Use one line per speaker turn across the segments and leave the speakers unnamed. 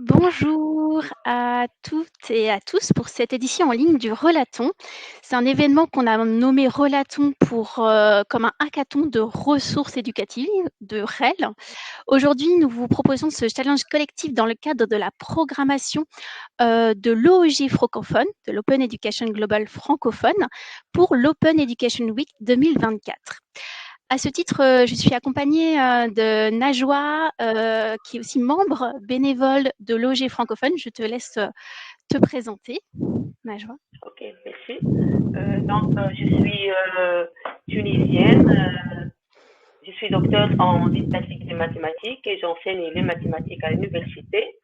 Bonjour à toutes et à tous pour cette édition en ligne du Relaton. C'est un événement qu'on a nommé Relaton comme un hackathon de ressources éducatives, de REL. Aujourd'hui, nous vous proposons ce challenge collectif dans le cadre de la programmation de l'OEG francophone, de l'Open Education Global francophone, pour l'Open Education Week 2024. À ce titre, je suis accompagnée de Najwa, qui est aussi membre bénévole de l'OG francophone. Je te laisse te présenter, Najwa.
Ok, merci. Je suis tunisienne. Je suis docteur en didactique des mathématiques et j'enseigne les mathématiques à l'université.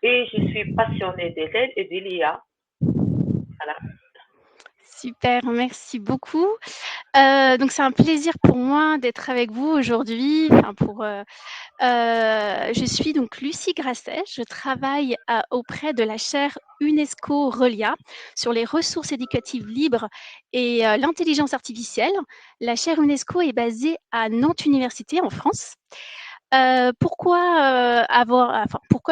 Et je suis passionnée des aides et de l'IA. Voilà.
Super, merci beaucoup. Donc c'est un plaisir pour moi d'être avec vous aujourd'hui. Je suis donc Lucie Grasset. Je travaille auprès de la chaire UNESCO Relia sur les ressources éducatives libres et l'intelligence artificielle. La chaire UNESCO est basée à Nantes Université en France. Pourquoi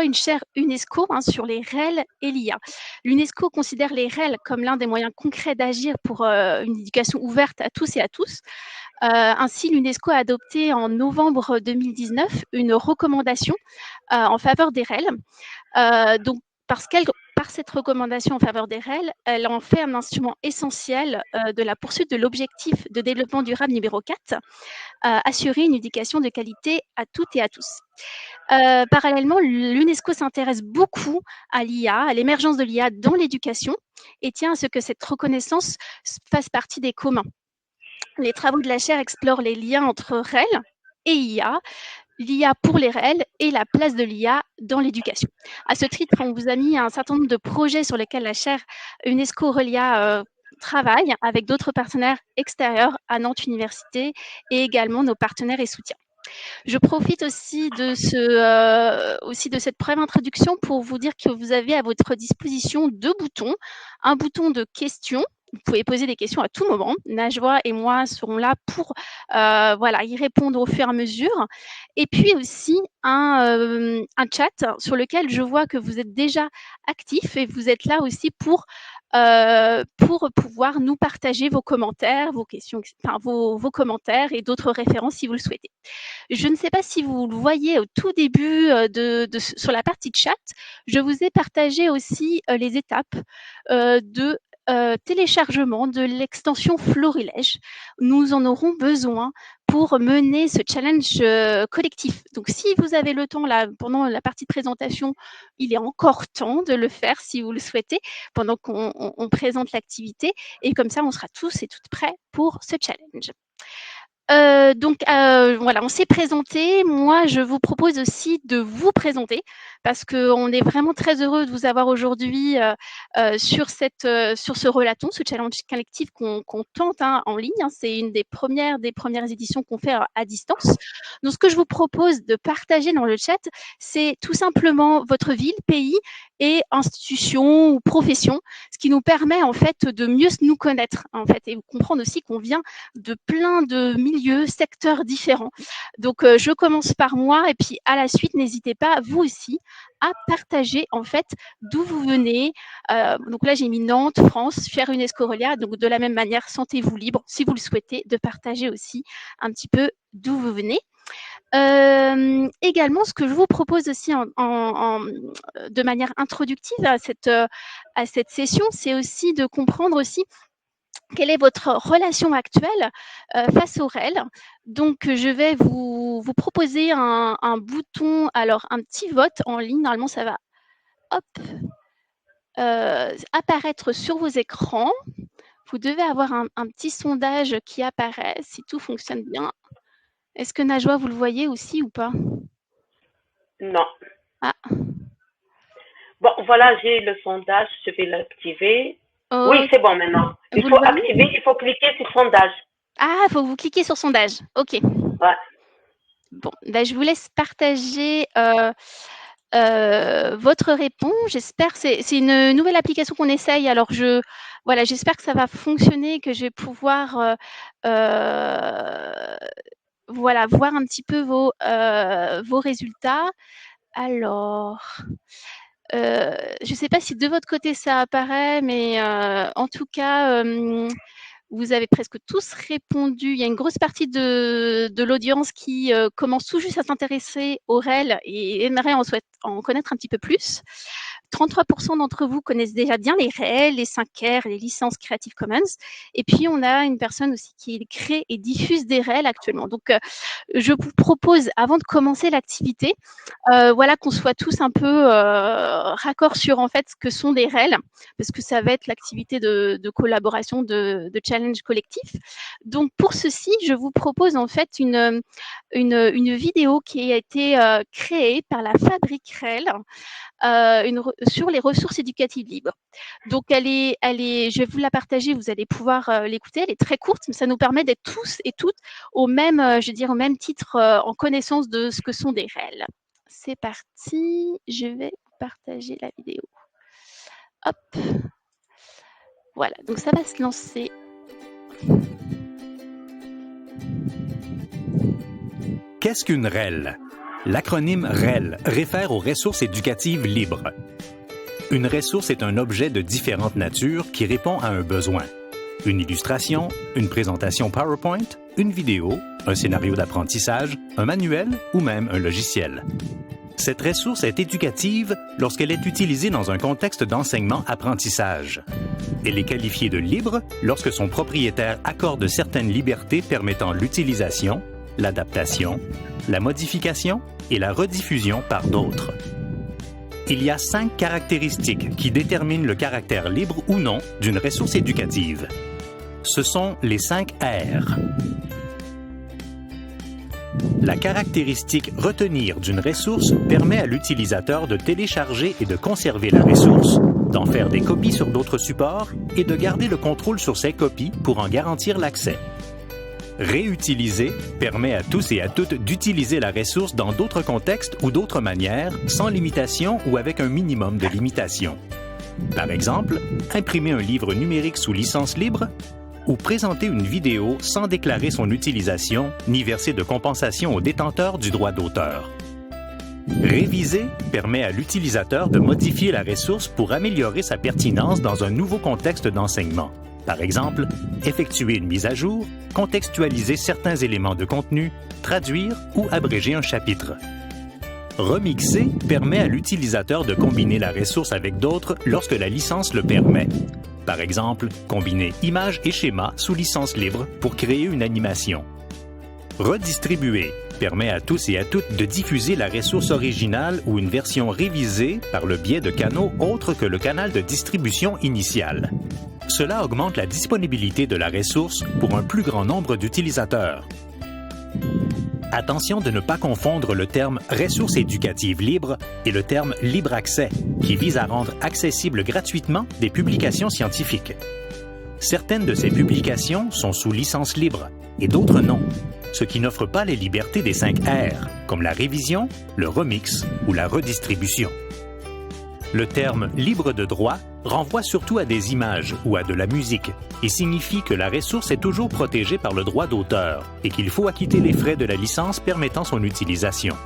une chaire UNESCO sur les REL et l'IA? L'UNESCO considère les REL comme l'un des moyens concrets d'agir pour une éducation ouverte à tous et à tous. Ainsi, l'UNESCO a adopté en novembre 2019 une recommandation en faveur des REL. Donc, par cette recommandation en faveur des REL, elle en fait un instrument essentiel de la poursuite de l'objectif de développement durable numéro 4, assurer une éducation de qualité à toutes et à tous. Parallèlement, l'UNESCO s'intéresse beaucoup à l'IA, à l'émergence de l'IA dans l'éducation et tient à ce que cette reconnaissance fasse partie des communs. Les travaux de la chaire explorent les liens entre REL et IA, l'IA pour les REL et la place de l'IA dans l'éducation. À ce titre, on vous a mis un certain nombre de projets sur lesquels la chaire UNESCO Relia travaille avec d'autres partenaires extérieurs à Nantes Université et également nos partenaires et soutiens. Je profite aussi de cette brève introduction pour vous dire que vous avez à votre disposition deux boutons. Un bouton de questions. Vous pouvez poser des questions à tout moment. Najwa et moi serons là pour y répondre au fur et à mesure. Et puis aussi un chat sur lequel je vois que vous êtes déjà actif et vous êtes là aussi pour pouvoir nous partager vos commentaires, vos questions, enfin, vos commentaires et d'autres références si vous le souhaitez. Je ne sais pas si vous le voyez au tout début sur la partie chat, je vous ai partagé aussi les étapes de téléchargement de l'extension Florilège. Nous en aurons besoin pour mener ce challenge collectif. Donc, si vous avez le temps là pendant la partie de présentation, il est encore temps de le faire si vous le souhaitez, pendant qu'on présente l'activité. Et comme ça, on sera tous et toutes prêts pour ce challenge. Voilà, on s'est présenté. Moi, je vous propose aussi de vous présenter parce qu'on est vraiment très heureux de vous avoir aujourd'hui sur ce relaton, ce challenge collectif qu'on tente en ligne. C'est une des premières éditions qu'on fait à distance. Donc, ce que je vous propose de partager dans le chat, c'est tout simplement votre ville, pays et institution ou profession, ce qui nous permet en fait de mieux nous connaître en fait et comprendre aussi qu'on vient de plein de milieux, secteurs différents. Donc, je commence par moi et puis à la suite, n'hésitez pas, vous aussi, à partager en fait d'où vous venez. Donc là, j'ai mis Nantes, France, Chaire UNESCO Relia. Donc de la même manière, sentez-vous libre, si vous le souhaitez, de partager aussi un petit peu d'où vous venez. Également, ce que je vous propose aussi de manière introductive à cette session, c'est aussi de comprendre aussi quelle est votre relation actuelle face au REL. Donc, je vais vous proposer un bouton, alors un petit vote en ligne. Normalement, ça va apparaître sur vos écrans. Vous devez avoir un petit sondage qui apparaît si tout fonctionne bien. Est-ce que Najwa, vous le voyez aussi ou pas?
Non.
Ah,
Bon, voilà, j'ai le sondage. Je vais l'activer. Oui,
oh,
c'est bon maintenant. Il
vous le
faut
voyez?
activer, il faut cliquer sur sondage.
Ah, il faut que vous cliquez sur sondage. OK.
Ouais.
Bon, ben, je vous laisse partager votre réponse. J'espère, c'est une nouvelle application qu'on essaye. Alors, voilà, j'espère que ça va fonctionner, que je vais pouvoir voilà, voir un petit peu vos résultats. Alors, je ne sais pas si de votre côté ça apparaît, mais en tout cas, vous avez presque tous répondu. Il y a une grosse partie de l'audience qui commence tout juste à s'intéresser aux REL et aimerait en connaître un petit peu plus. 33% d'entre vous connaissent déjà bien les REL, les 5R, les licences Creative Commons. Et puis, on a une personne aussi qui crée et diffuse des REL actuellement. Donc, je vous propose, avant de commencer l'activité, voilà, qu'on soit tous un peu raccord sur en fait ce que sont des REL, parce que ça va être l'activité de collaboration, de challenge collectif. Donc pour ceci, je vous propose en fait une vidéo qui a été créée par la Fabrique REL sur les ressources éducatives libres. Donc je vais vous la partager, vous allez pouvoir l'écouter. Elle est très courte, mais ça nous permet d'être tous et toutes au même, je veux dire, au même titre, en connaissance de ce que sont des REL. C'est parti, je vais partager la vidéo. Hop. Voilà, donc ça va se lancer.
Qu'est-ce qu'une REL? L'acronyme REL réfère aux ressources éducatives libres. Une ressource est un objet de différentes natures qui répond à un besoin. Une illustration, une présentation PowerPoint, une vidéo, un scénario d'apprentissage, un manuel ou même un logiciel. Cette ressource est éducative lorsqu'elle est utilisée dans un contexte d'enseignement-apprentissage. Elle est qualifiée de libre lorsque son propriétaire accorde certaines libertés permettant l'utilisation, l'adaptation, la modification et la rediffusion par d'autres. Il y a 5 caractéristiques qui déterminent le caractère libre ou non d'une ressource éducative. Ce sont les 5 R. La caractéristique « retenir » d'une ressource permet à l'utilisateur de télécharger et de conserver la ressource, d'en faire des copies sur d'autres supports et de garder le contrôle sur ces copies pour en garantir l'accès. Réutiliser permet à tous et à toutes d'utiliser la ressource dans d'autres contextes ou d'autres manières, sans limitation ou avec un minimum de limitation. Par exemple, imprimer un livre numérique sous licence libre ou présenter une vidéo sans déclarer son utilisation ni verser de compensation au détenteur du droit d'auteur. Réviser permet à l'utilisateur de modifier la ressource pour améliorer sa pertinence dans un nouveau contexte d'enseignement. Par exemple, effectuer une mise à jour, contextualiser certains éléments de contenu, traduire ou abréger un chapitre. Remixer permet à l'utilisateur de combiner la ressource avec d'autres lorsque la licence le permet. Par exemple, combiner images et schémas sous licence libre pour créer une animation. Redistribuer permet à tous et à toutes de diffuser la ressource originale ou une version révisée par le biais de canaux autres que le canal de distribution initial. Cela augmente la disponibilité de la ressource pour un plus grand nombre d'utilisateurs. Attention de ne pas confondre le terme « ressource éducative libre » et le terme « libre accès » qui vise à rendre accessibles gratuitement des publications scientifiques. Certaines de ces publications sont sous licence libre et d'autres non, ce qui n'offre pas les libertés des 5 R, comme la révision, le remix ou la redistribution. Le terme « libre de droit » renvoie surtout à des images ou à de la musique et signifie que la ressource est toujours protégée par le droit d'auteur et qu'il faut acquitter les frais de la licence permettant son utilisation.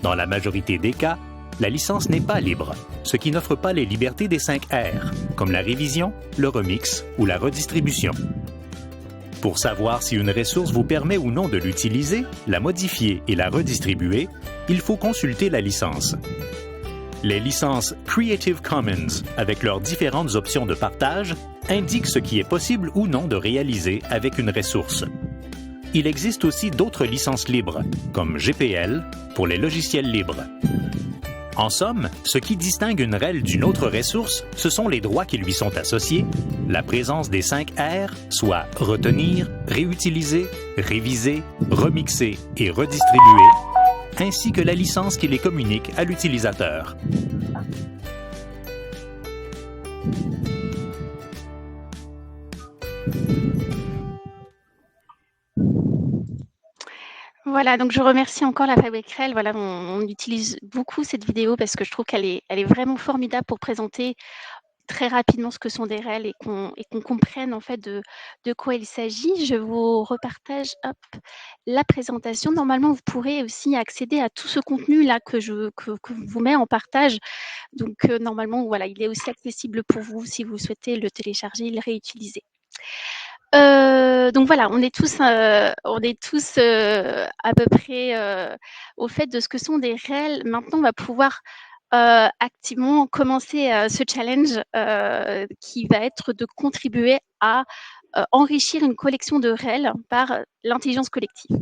Dans la majorité des cas, la licence n'est pas libre, ce qui n'offre pas les libertés des 5 R, comme la révision, le remix ou la redistribution. Pour savoir si une ressource vous permet ou non de l'utiliser, la modifier et la redistribuer, il faut consulter la licence. Les licences Creative Commons, avec leurs différentes options de partage, indiquent ce qui est possible ou non de réaliser avec une ressource. Il existe aussi d'autres licences libres, comme GPL, pour les logiciels libres. En somme, ce qui distingue une REL d'une autre ressource, ce sont les droits qui lui sont associés, la présence des 5 R, soit retenir, réutiliser, réviser, remixer et redistribuer, ainsi que la licence qui les communique à l'utilisateur.
Voilà, donc je remercie encore la Fabrique REL. Voilà, on utilise beaucoup cette vidéo parce que je trouve qu'elle est vraiment formidable pour présenter très rapidement ce que sont des REL et qu'on comprenne en fait de quoi il s'agit, je vous repartage la présentation. Normalement, vous pourrez aussi accéder à tout ce contenu-là que je vous mets en partage. Donc, normalement, voilà, il est aussi accessible pour vous si vous souhaitez le télécharger et le réutiliser. Donc voilà, on est tous à peu près au fait de ce que sont des REL. Maintenant, on va pouvoir activement commencer ce challenge qui va être de contribuer à enrichir une collection de REL par l'intelligence collective.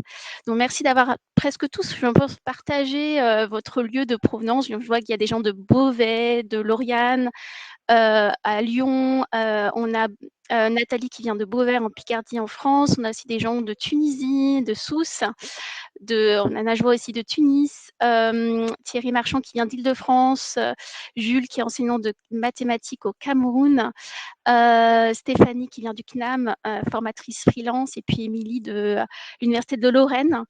Donc merci d'avoir presque tous, je pense, partagé votre lieu de provenance. Je vois qu'il y a des gens de Beauvais, de Lauriane, à Lyon, on a Nathalie qui vient de Beauvais en Picardie en France. On a aussi des gens de Tunisie, de Sousse, on a Najwa aussi de Tunis, Thierry Marchand qui vient d'Île-de-France, Jules qui est enseignant de mathématiques au Cameroun, Stéphanie qui vient du CNAM, formatrice freelance, et puis Émilie de l'Université de Lorraine.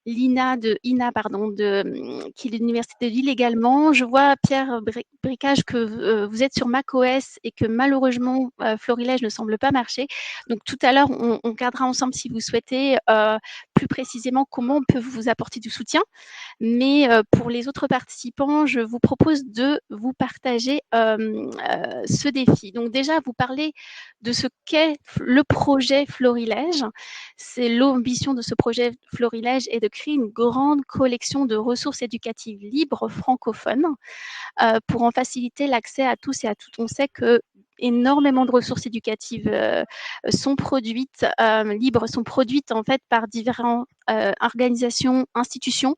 Ina, qui est de l'Université de Lille également. Je vois, Pierre Bricage, que vous êtes sur macOS et que malheureusement, Florilège ne semble pas marcher. Donc tout à l'heure, on regardera ensemble si vous souhaitez plus précisément comment on peut vous apporter du soutien. Mais pour les autres participants, je vous propose de vous partager ce défi. Donc déjà, vous parlez de ce qu'est le projet Florilège. C'est l'ambition de ce projet Florilège est de créer une grande collection de ressources éducatives libres francophones pour en faciliter l'accès à tous et à toutes. On sait que énormément de ressources éducatives sont produites, libres, sont produites en fait par différentes organisations, institutions.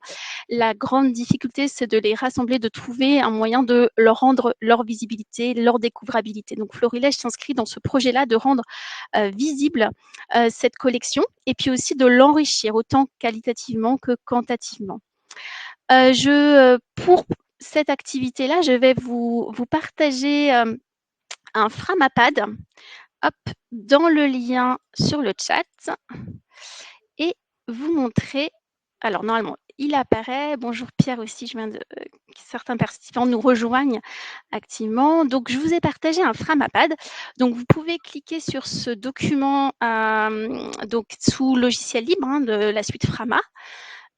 La grande difficulté, c'est de les rassembler, de trouver un moyen de leur rendre leur visibilité, leur découvrabilité. Donc Florilège s'inscrit dans ce projet-là de rendre visible cette collection et puis aussi de l'enrichir autant qualitativement que quantitativement. Pour cette activité-là, je vais vous partager un Framapad dans le lien sur le chat et vous montrer. Alors, normalement, il apparaît. Bonjour Pierre aussi, certains participants nous rejoignent activement. Donc, je vous ai partagé un Framapad. Donc, vous pouvez cliquer sur ce document donc, sous logiciel libre de la suite Frama.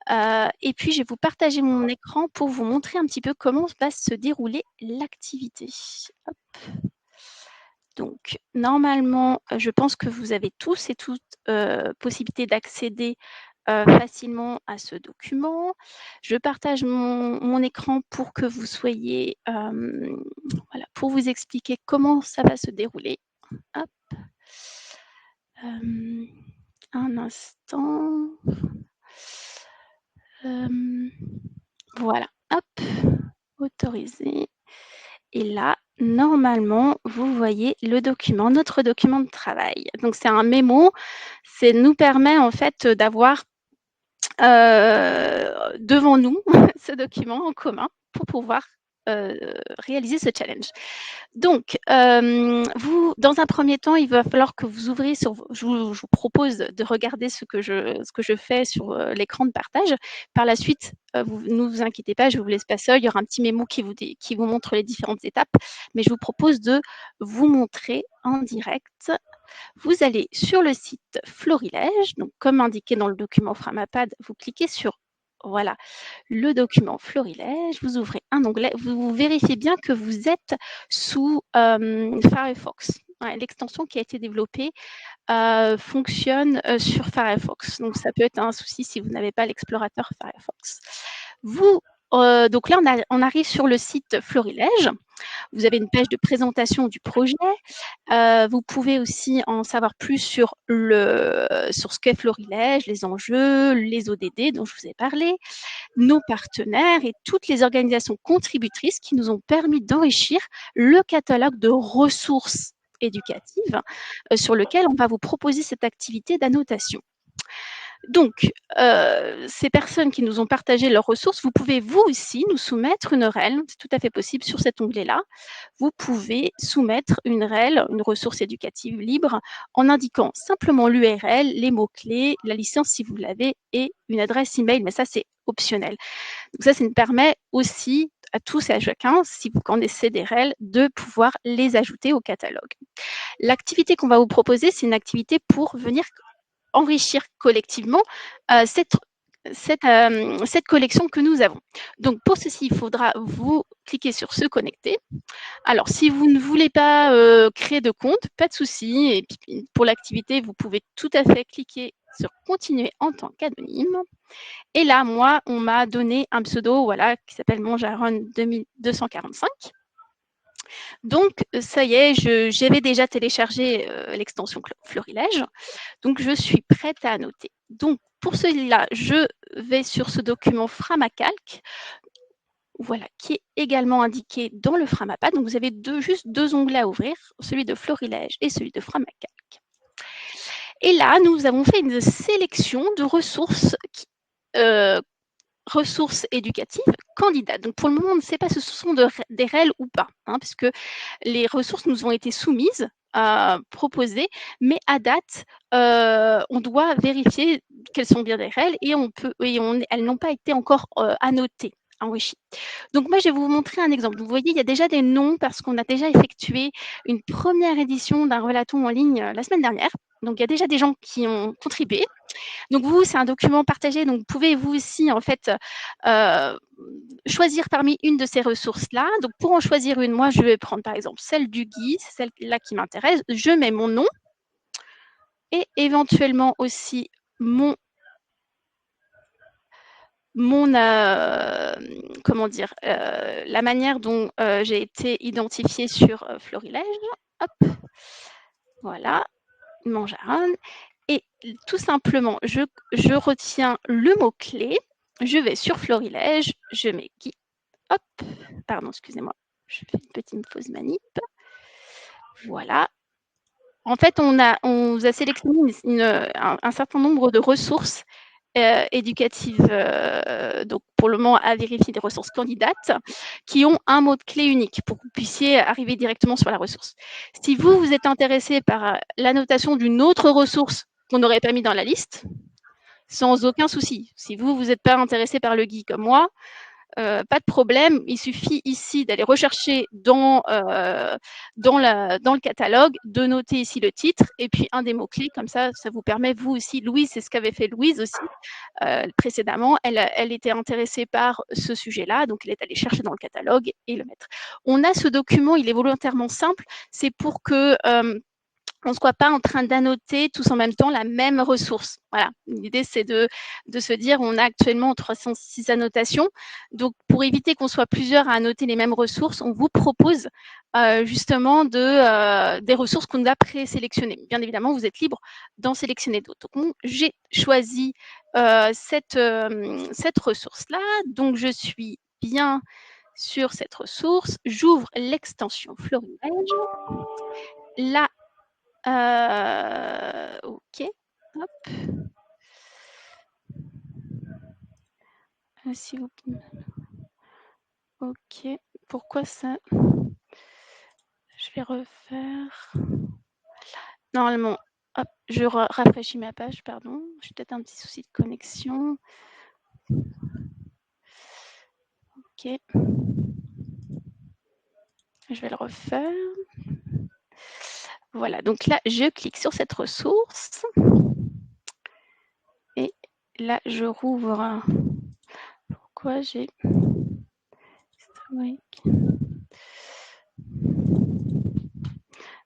Et puis, je vais vous partager mon écran pour vous montrer un petit peu comment va se dérouler l'activité. Donc, normalement, je pense que vous avez tous et toutes possibilité d'accéder facilement à ce document. Je partage mon écran pour que vous soyez, voilà, pour vous expliquer comment ça va se dérouler. Hop. Un instant. Voilà, hop, autoriser. Et là, normalement, vous voyez le document, notre document de travail. Donc, c'est un mémo. Ça nous permet en fait d'avoir devant nous ce document en commun pour pouvoir réaliser ce challenge. Donc, dans un premier temps, il va falloir que vous ouvriez je vous propose de regarder ce que je fais sur l'écran de partage. Par la suite, ne vous inquiétez pas, je ne vous laisse pas seul. Il y aura un petit mémo qui vous montre les différentes étapes, mais je vous propose de vous montrer en direct. Vous allez sur le site Florilège, donc comme indiqué dans le document Framapad, vous cliquez sur voilà, le document Florilège, vous ouvrez un onglet, vous vérifiez bien que vous êtes sous Firefox. Ouais, l'extension qui a été développée fonctionne sur Firefox. Donc, ça peut être un souci si vous n'avez pas l'explorateur Firefox. Donc là, on arrive sur le site Florilège. Vous avez une page de présentation du projet. Vous pouvez aussi en savoir plus sur ce qu'est Florilège, les enjeux, les ODD dont je vous ai parlé, nos partenaires et toutes les organisations contributrices qui nous ont permis d'enrichir le catalogue de ressources éducatives sur lequel on va vous proposer cette activité d'annotation. Donc, ces personnes qui nous ont partagé leurs ressources, vous pouvez vous aussi nous soumettre une REL, c'est tout à fait possible sur cet onglet-là. Vous pouvez soumettre une REL, une ressource éducative libre, en indiquant simplement l'URL, les mots-clés, la licence si vous l'avez et une adresse email, mais ça c'est optionnel. Donc ça nous permet aussi à tous et à chacun, si vous connaissez des REL, de pouvoir les ajouter au catalogue. L'activité qu'on va vous proposer, c'est une activité pour venir enrichir collectivement cette collection que nous avons. Donc, pour ceci, il faudra vous cliquer sur « Se connecter ». Alors, si vous ne voulez pas créer de compte, pas de souci. Et puis, pour l'activité, vous pouvez tout à fait cliquer sur « Continuer en tant qu'anonyme ». Et là, moi, on m'a donné un pseudo voilà, qui s'appelle Monjaron 2245. Donc, ça y est, j'avais déjà téléchargé l'extension Florilège. Donc, je suis prête à annoter. Donc, pour celui-là, je vais sur ce document Framacalc, voilà, qui est également indiqué dans le Framapad. Donc, vous avez juste deux onglets à ouvrir, celui de Florilège et celui de Framacalc. Et là, nous avons fait une sélection de ressources ressources éducatives candidates. Donc, pour le moment, on ne sait pas si ce sont des REL ou pas, puisque les ressources nous ont été soumises, proposées, mais à date, on doit vérifier qu'elles sont bien des REL et elles n'ont pas été encore annotées, enrichies. Donc, moi, je vais vous montrer un exemple. Vous voyez, il y a déjà des noms parce qu'on a déjà effectué une première édition d'un relaton en ligne la semaine dernière. Donc, il y a déjà des gens qui ont contribué. Donc, vous, c'est un document partagé. Donc, vous pouvez, vous aussi, en fait, choisir parmi une de ces ressources-là. Donc, pour en choisir une, moi, je vais prendre, par exemple, celle du Guy, c'est celle-là qui m'intéresse. Je mets mon nom et éventuellement aussi comment dire, la manière dont j'ai été identifiée sur Florilège. Hop, voilà, Monjaron. Et tout simplement, je retiens le mot-clé, je vais sur Florilège, je mets Guy. Hop, pardon, excusez-moi, je fais une petite pause manip. Voilà. En fait, on vous a sélectionné un certain nombre de ressources éducatives, donc pour le moment à vérifier des ressources candidates qui ont un mot-clé unique pour que vous puissiez arriver directement sur la ressource. Si vous êtes intéressé par l'annotation d'une autre ressource qu'on n'aurait pas mis dans la liste, sans aucun souci. Si vous n'êtes pas intéressé par le Guy comme moi, pas de problème. Il suffit ici d'aller rechercher dans le catalogue, de noter ici le titre et puis un des mots-clés. Comme ça vous permet, vous aussi, Louise, c'est ce qu'avait fait Louise aussi précédemment. Elle était intéressée par ce sujet-là, donc elle est allée chercher dans le catalogue et le mettre. On a ce document, il est volontairement simple. C'est pour que on ne soit pas en train d'annoter tous en même temps la même ressource. Voilà, l'idée c'est de se dire, on a actuellement 306 annotations, donc pour éviter qu'on soit plusieurs à annoter les mêmes ressources, on vous propose justement des ressources qu'on a présélectionnées. Bien évidemment, vous êtes libre d'en sélectionner d'autres. Donc, j'ai choisi cette ressource-là, donc je suis bien sur cette ressource, j'ouvre l'extension Florilège. Là, ok, hop. Si vous... Ok, pourquoi ça? Je vais refaire. Normalement, hop, je rafraîchis ma page, pardon. J'ai peut-être un petit souci de connexion. Ok. Je vais le refaire. Voilà, donc là, je clique sur cette ressource. Et là, je rouvre. Pourquoi j'ai...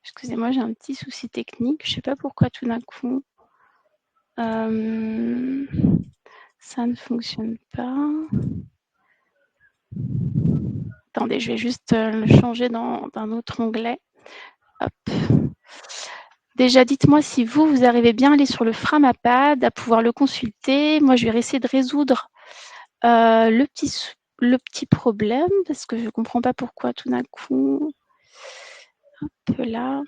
Excusez-moi, j'ai un petit souci technique. Je ne sais pas pourquoi tout d'un coup, ça ne fonctionne pas. Attendez, je vais juste le changer dans un autre onglet. Hop. Déjà, dites-moi si vous arrivez bien à aller sur le Framapad, à pouvoir le consulter. Moi, je vais essayer de résoudre le petit problème, parce que je ne comprends pas pourquoi tout d'un coup. Hop là.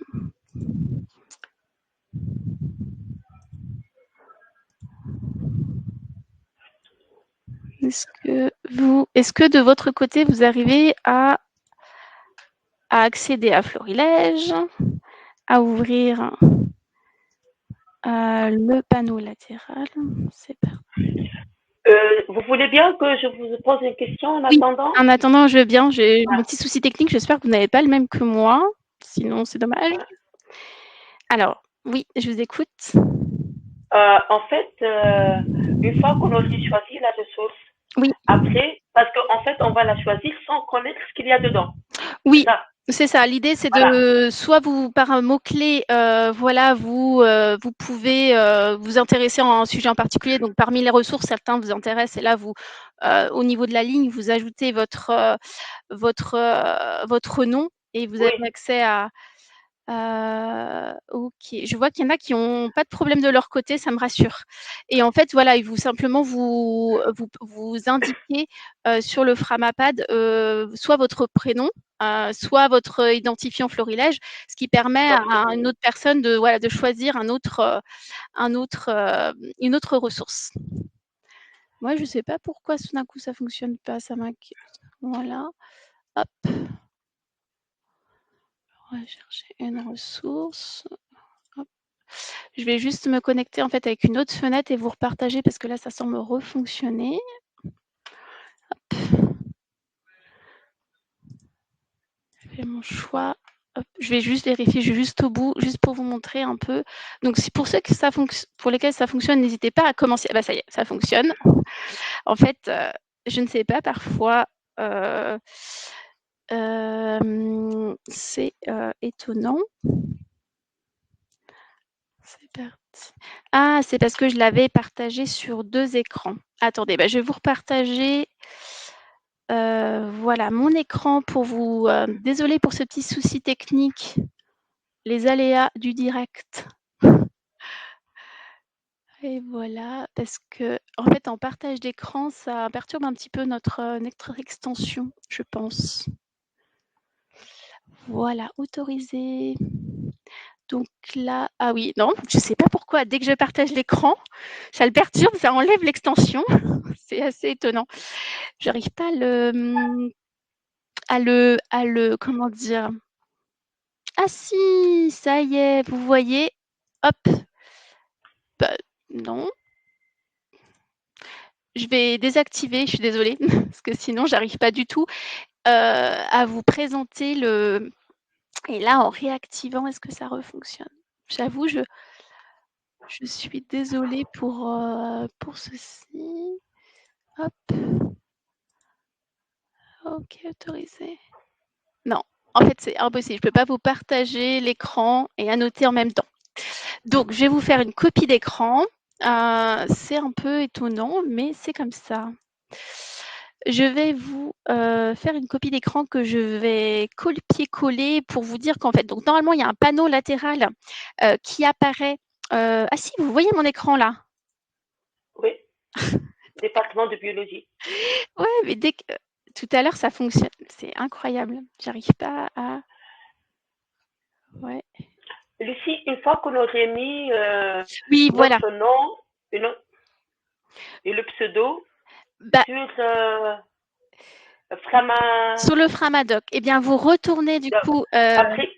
Est-ce que de votre côté, vous arrivez à accéder à Florilège, à ouvrir le panneau latéral? C'est parti.
Vous voulez bien que je vous pose une question en
Oui,
attendant?
en attendant, je veux bien. J'ai
Ouais,
un petit souci technique. J'espère que vous n'avez pas le même que moi. Sinon, c'est dommage.
ouais.
Alors, oui, je vous écoute.
En fait, une fois qu'on aurait choisi la ressource,
Oui,
après, parce qu'en fait, on va la choisir sans connaître ce qu'il y a dedans. C'est
oui,
ça.
c'est ça. L'idée, c'est
Voilà.
de soit vous, par un mot-clé, voilà, vous pouvez vous intéresser à un sujet en particulier. Donc, parmi les ressources, certains vous intéressent. Et là, vous, au niveau de la ligne, vous ajoutez votre nom et vous avez
Oui.
accès à. OK. Je vois qu'il y en a qui ont pas de problème de leur côté, ça me rassure. Et en fait, voilà, vous simplement vous indiquez, sur le Framapad, soit votre prénom, soit votre identifiant florilège, ce qui permet
Ok.
à une autre personne de, voilà, de choisir une autre ressource. Moi, je sais pas pourquoi tout d'un coup ça fonctionne pas, ça m'inquiète. Voilà, hop, on va chercher une ressource. Hop. Je vais juste me connecter en fait avec une autre fenêtre et vous repartager parce que là, ça semble refonctionner. Hop. Je fais mon choix. Hop. Je vais juste vérifier jusqu'au bout, juste pour vous montrer un peu. Donc, si pour ceux que pour lesquels ça fonctionne, n'hésitez pas à commencer. Ah bah ça y est, ça fonctionne. En fait, je ne sais pas, parfois, c'est étonnant. C'est parti. Ah, c'est parce que je l'avais partagé sur 2 écrans. Attendez, bah, je vais vous repartager, voilà, mon écran pour vous, désolée pour ce petit souci technique, les aléas du direct. Et voilà, parce qu'en fait, en partage d'écran, ça perturbe un petit peu notre extension, je pense. Voilà, autoriser. Donc là, ah oui, non, je ne sais pas pourquoi, dès que je partage l'écran, ça le perturbe, ça enlève l'extension. C'est assez étonnant. J'arrive pas à le comment dire? Ah si, ça y est, vous voyez, hop, bah, non, je vais désactiver, je suis désolée, parce que sinon j'arrive pas du tout, à vous présenter le et là, en réactivant, est-ce que ça refonctionne? J'avoue, je suis désolée pour ceci. Hop. OK, autorisé. Non, en fait, c'est impossible. Je peux pas vous partager l'écran et annoter en même temps. Donc, je vais vous faire une copie d'écran. C'est un peu étonnant, mais c'est comme ça. Je vais vous faire une copie d'écran que je vais copier-coller pour vous dire qu'en fait, donc normalement, il y a un panneau latéral qui apparaît. Ah si, vous voyez mon écran là?
Oui. Département de biologie.
Ouais, mais dès que tout à l'heure, ça fonctionne. C'est incroyable. J'arrive pas à. Ouais.
Lucie, une fois qu'on aurait mis
Oui, voilà.
votre nom et, et le pseudo
Bah,
sur Frama.
sur le Framadoc, eh bien, vous retournez du coup,
Après,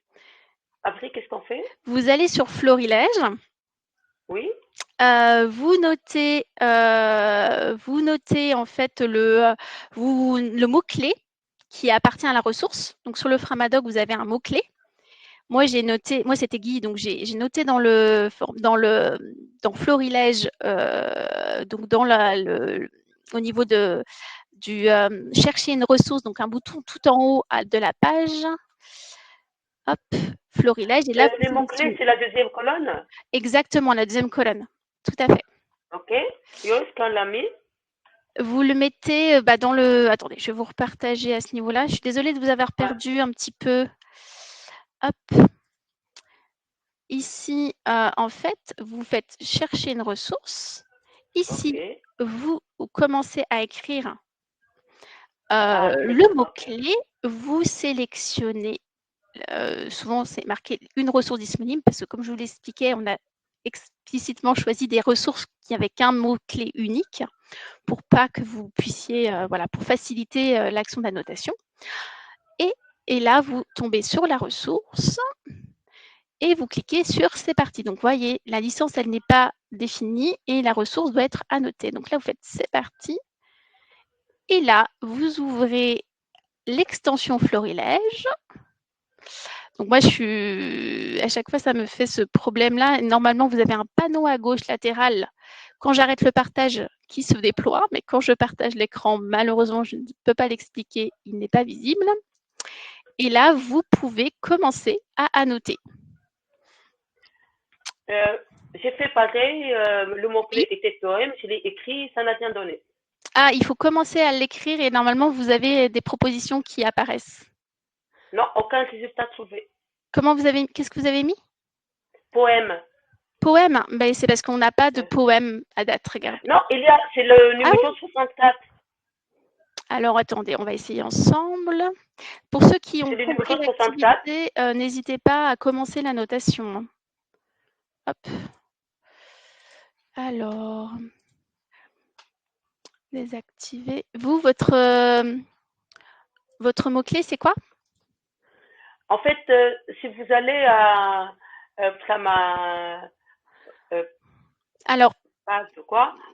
après qu'est-ce qu'on fait?
vous allez sur Florilège,
Oui,
vous notez en fait le mot-clé qui appartient à la ressource. Donc sur le Framadoc, vous avez un mot-clé. Moi, c'était Guy, donc j'ai noté dans Florilège, donc au niveau du chercher une ressource, donc un bouton tout en haut de la page. Hop, Florilège, et là, vous
les mots-clés,
sélectionnez
c'est la deuxième colonne.
exactement la deuxième colonne. Tout à fait.
OK. Et où est-ce qu'on l'a mis?
Vous le mettez dans le. Attendez, je vais vous repartager à ce niveau-là. Je suis désolée de vous avoir
Ouais.
perdu un petit peu. Hop. Ici, en fait, vous faites chercher une ressource.
OK.
Ici, vous commencez à écrire
Ah,
le
OK.
mot-clé. Vous sélectionnez. Souvent, c'est marqué une ressource disponible parce que, comme je vous l'expliquais, on a explicitement choisi des ressources qui avaient qu'un mot-clé unique pour pas que vous puissiez, voilà, pour faciliter l'action d'annotation. Et là, vous tombez sur la ressource et vous cliquez sur c'est parti. Donc, voyez, la licence, elle n'est pas définie et la ressource doit être annotée. Donc là, vous faites c'est parti. Et là, vous ouvrez l'extension Florilège. Donc moi, à chaque fois, ça me fait ce problème-là. Normalement, vous avez un panneau à gauche latéral quand j'arrête le partage qui se déploie, mais quand je partage l'écran, malheureusement, je ne peux pas l'expliquer, il n'est pas visible. Et là, vous pouvez commencer à annoter.
J'ai fait pareil, le mot-clé était poème, je l'ai écrit, ça n'a rien donné.
Ah, il faut commencer à l'écrire et normalement, vous avez des propositions qui apparaissent.
Non, aucun résultat trouvé.
Qu'est-ce que vous avez mis?
Poème.
Poème, ben, c'est parce qu'on n'a pas de poème à date, regardez.
Non, c'est le numéro 64.
Alors, attendez, on va essayer ensemble. Pour ceux qui ont compris l'activité, n'hésitez pas à commencer la notation. Hop. Alors, désactiver. Vous, votre mot-clé, c'est quoi?
En fait, si vous allez à
alors,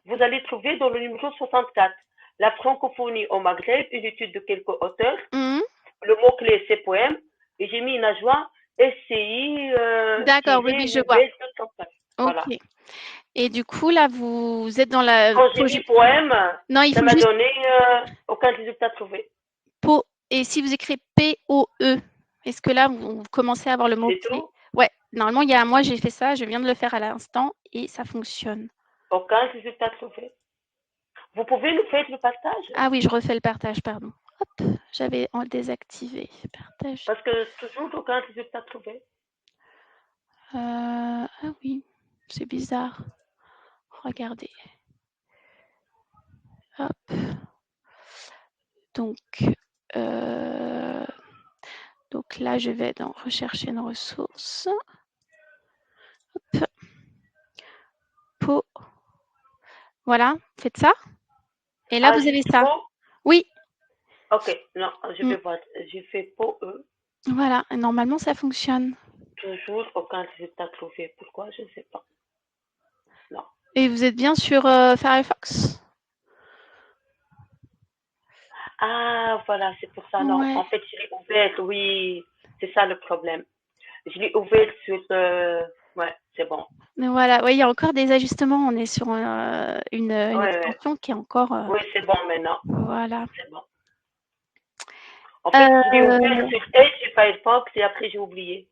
vous allez trouver dans le numéro 64 la francophonie au Maghreb, une étude de quelques auteurs. Le mot-clé, c'est poème. Et j'ai mis une joie SCI.
D'accord, oui, je vois.
Voilà.
Ok. Et du coup, là, vous êtes dans la...
Quand j'ai mis poème, ça m'a donné aucun résultat trouvé.
Et si vous écrivez P-O-E, est-ce que là, vous commencez à avoir le mot-clé? Ouais, normalement, moi, j'ai fait ça, je viens de le faire à l'instant et ça fonctionne.
Aucun résultat trouvé. Vous pouvez nous faire le partage?
Ah oui, je refais le partage, pardon. Hop, j'avais désactivé. Partage.
Parce que toujours aucun résultat trouvé.
Ah oui, c'est bizarre. Regardez. Hop. Donc là, je vais dans rechercher une ressource. Hop. Voilà, faites ça. Et là, vous avez ça. Oui.
Ok, non, je vais voir. J'ai fait POE.
Voilà, normalement, ça fonctionne.
Toujours aucun résultat trouvé. Pourquoi? Je ne sais pas. Non.
Et vous êtes bien sur Firefox?
Ah, voilà, c'est pour ça. Non, en fait, je l'ai ouvert, oui. C'est ça le problème. Je l'ai ouvert sur... Ouais, c'est bon.
Mais voilà, il y a encore des ajustements. On est sur une extension qui est encore...
Oui, c'est bon maintenant.
Voilà.
C'est bon. En fait, je l'ai ouvert sur Edge et Firefox et après, j'ai oublié.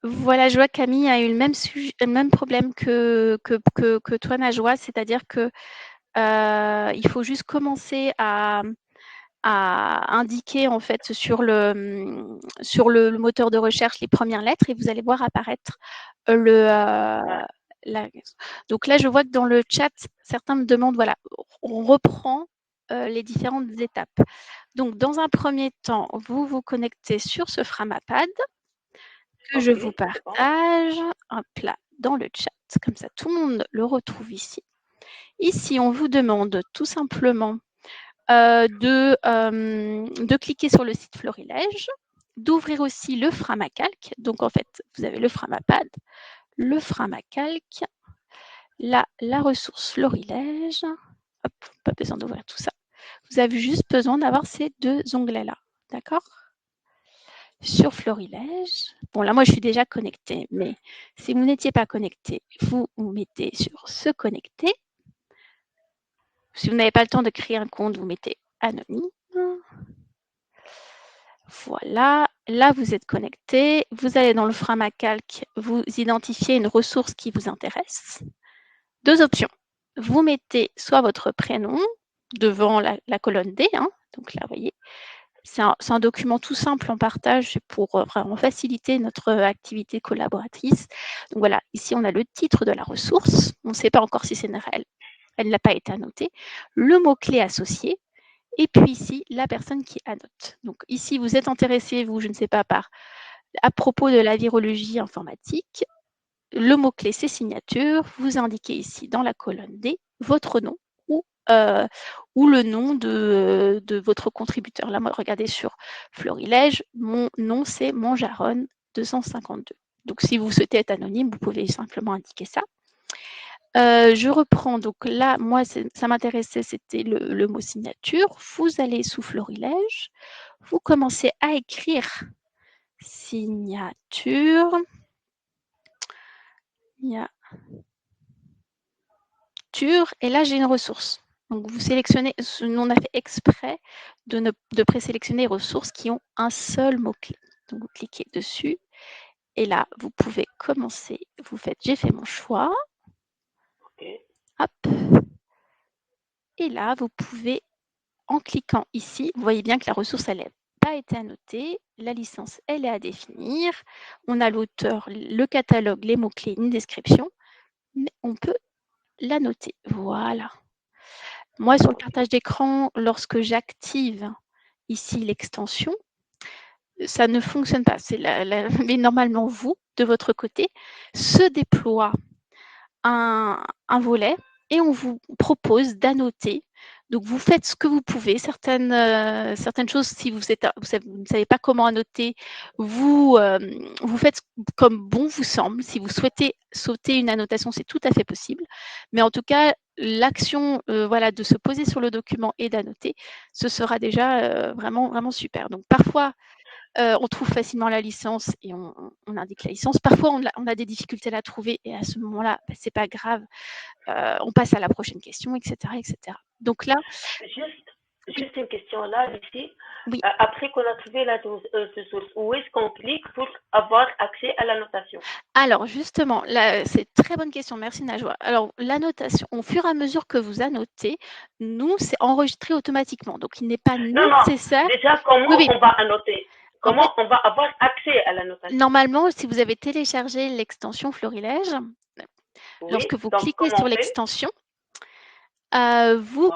Voilà, je vois que Camille a eu le même problème que toi, Najwa, c'est-à-dire que il faut juste commencer à indiquer en fait sur le moteur de recherche les premières lettres et vous allez voir apparaître donc là, je vois que dans le chat, certains me demandent, voilà, on reprend les différentes étapes. Donc, dans un premier temps, vous vous connectez sur ce Framapad que je vous partage, hop là, dans le chat. Comme ça, tout le monde le retrouve ici. Ici, on vous demande tout simplement de cliquer sur le site Florilège, d'ouvrir aussi le Framacalc. Donc, en fait, vous avez le Framapad, le Framacalc, la ressource Florilège. Hop, pas besoin d'ouvrir tout ça. Vous avez juste besoin d'avoir ces deux onglets-là. D'accord? Sur Florilège. Bon, là, moi, je suis déjà connectée, mais si vous n'étiez pas connecté, vous mettez sur se connecter. Si vous n'avez pas le temps de créer un compte, vous mettez anonyme. Voilà, là, vous êtes connecté. Vous allez dans le Framacalc, vous identifiez une ressource qui vous intéresse. Deux options. Vous mettez soit votre prénom devant la colonne D. Donc là, vous voyez, c'est un document tout simple en partage pour vraiment faciliter notre activité collaboratrice. Donc voilà, ici, on a le titre de la ressource. On ne sait pas encore si c'est une RL. Elle n'a pas été annotée. Le mot-clé associé. Et puis ici, la personne qui annote. Donc ici, vous êtes intéressé, vous, je ne sais pas, à propos de la virologie informatique. Le mot-clé, c'est signature. Vous indiquez ici dans la colonne D votre nom ou le nom de votre contributeur. Là, moi, regardez sur Florilège, mon nom, c'est Monjaron 252. Donc, si vous souhaitez être anonyme, vous pouvez simplement indiquer ça. Je reprends. Donc là, moi, ça m'intéressait, c'était le mot signature. Vous allez sous florilège. Vous commencez à écrire signature. Et là, j'ai une ressource. Donc, vous sélectionnez, nous, on a fait exprès de présélectionner les ressources qui ont un seul mot-clé. Donc, vous cliquez dessus. Et là, vous pouvez commencer. Vous faites « J'ai fait mon choix ». Hop. Et là, vous pouvez, en cliquant ici, vous voyez bien que la ressource, elle n'a pas été annotée. La licence, elle est à définir. On a l'auteur, le catalogue, les mots-clés, une description. Mais on peut la noter. Voilà. Moi, sur le partage d'écran, lorsque j'active ici l'extension, ça ne fonctionne pas. Mais normalement, vous, de votre côté, se déploie un volet et on vous propose d'annoter. Donc, vous faites ce que vous pouvez. Certaines choses, si vous ne savez pas comment annoter, vous faites comme bon vous semble. Si vous souhaitez sauter une annotation, c'est tout à fait possible. Mais en tout cas, l'action voilà, de se poser sur le document et d'annoter, ce sera déjà vraiment, vraiment super. Donc, parfois, on trouve facilement la licence et on indique la licence. Parfois, on a des difficultés à la trouver et à ce moment-là, ce n'est pas grave. On passe à la prochaine question, etc. etc. Donc là…
Juste une question là, ici.
Oui.
Après qu'on a trouvé la ressource, où est-ce qu'on clique pour avoir accès à la notation?
Alors, justement, là, c'est une très bonne question. Merci, Najwa. Alors, l'annotation, au fur et à mesure que vous annotez, nous, c'est enregistré automatiquement. Donc, il n'est pas nécessaire…
Non, déjà, comment on va annoter? Comment on va avoir accès à la notation?
Normalement, si vous avez téléchargé l'extension Florilège, lorsque vous cliquez sur l'extension, vous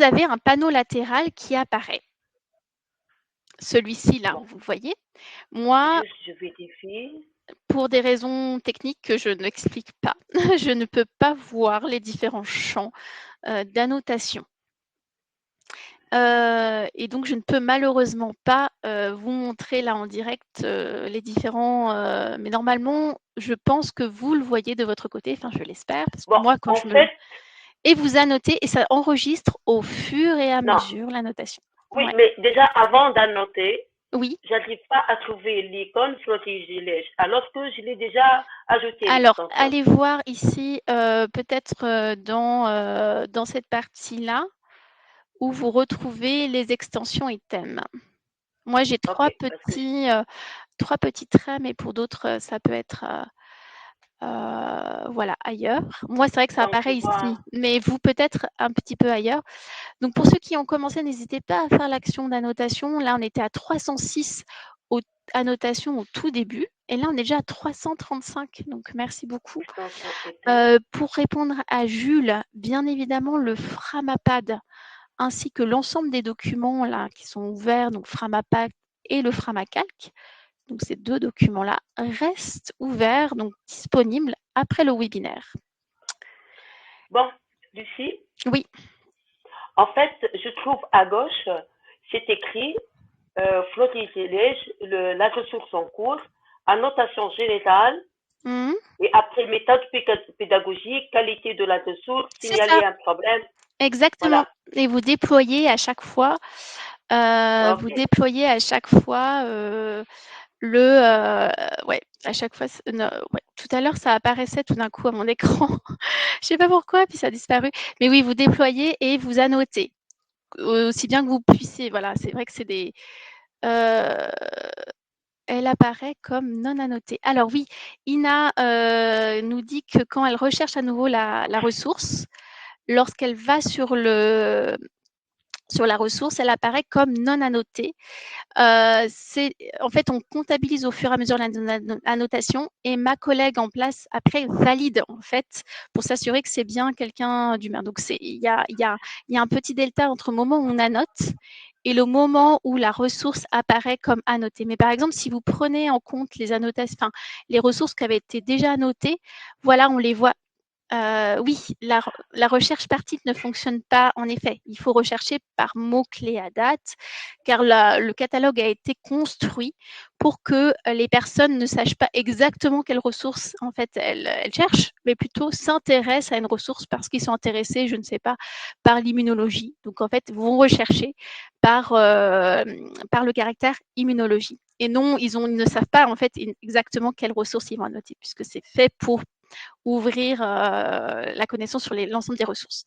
avez un panneau latéral qui apparaît. Celui-ci, là, vous le voyez. Moi,
je vérifie.
Pour des raisons techniques que je n'explique pas, je ne peux pas voir les différents champs d'annotation. Et donc, je ne peux malheureusement pas vous montrer là en direct les différents… mais normalement, je pense que vous le voyez de votre côté, enfin, je l'espère, parce que moi, quand Et vous annotez, et ça enregistre au fur et à mesure l'annotation.
Oui, mais déjà, avant d'annoter,
oui.
Je n'arrive pas à trouver l'icône florilège, alors que je l'ai déjà ajouté.
Alors, allez voir ici, peut-être dans cette partie-là, où vous retrouvez les extensions et thèmes. Moi, j'ai trois petits traits, mais pour d'autres, ça peut être voilà, ailleurs. Moi, c'est vrai que ça apparaît ici, mais vous peut-être un petit peu ailleurs. Donc, pour ceux qui ont commencé, n'hésitez pas à faire l'action d'annotation. Là, on était à 306 annotations au tout début. Et là, on est déjà à 335. Donc, merci beaucoup. Pour répondre à Jules, bien évidemment, le Framapad ainsi que l'ensemble des documents là, qui sont ouverts, donc Framapad et le Framacalc, donc ces deux documents-là, restent ouverts, donc disponibles après le webinaire.
Bon, Lucie?
Oui.
En fait, je trouve à gauche, c'est écrit florilège, la ressource en cours, annotation générale, et après méthode pédagogique, qualité de la ressource, signaler un problème.
Exactement. Voilà. Et vous déployez à chaque fois, vous déployez à chaque fois ouais, à chaque fois, ouais. Tout à l'heure, ça apparaissait tout d'un coup à mon écran. Je sais pas pourquoi, puis ça a disparu. Mais oui, vous déployez et vous annotez aussi bien que vous puissiez. Voilà, c'est vrai que c'est des… elle apparaît comme non annotée. Alors oui, Ina nous dit que quand elle recherche à nouveau la ressource, lorsqu'elle va sur la ressource, elle apparaît comme non annotée. En fait, on comptabilise au fur et à mesure l'annotation et ma collègue en place, après, valide, en fait, pour s'assurer que c'est bien quelqu'un d'humain. Donc, il y a un petit delta entre le moment où on annote et le moment où la ressource apparaît comme annotée. Mais par exemple, si vous prenez en compte les annotations, enfin, les ressources qui avaient été déjà annotées, voilà, on les voit Oui, la recherche par titre ne fonctionne pas en effet. Il faut rechercher par mots-clés à date, car le catalogue a été construit pour que les personnes ne sachent pas exactement quelles ressources en fait elles cherchent, mais plutôt s'intéressent à une ressource parce qu'ils sont intéressés, je ne sais pas, par l'immunologie. Donc en fait, vont rechercher par le caractère immunologie. Et non, ils ne savent pas en fait exactement quelles ressources ils vont annoter, puisque c'est fait pour ouvrir la connaissance sur l'ensemble des ressources.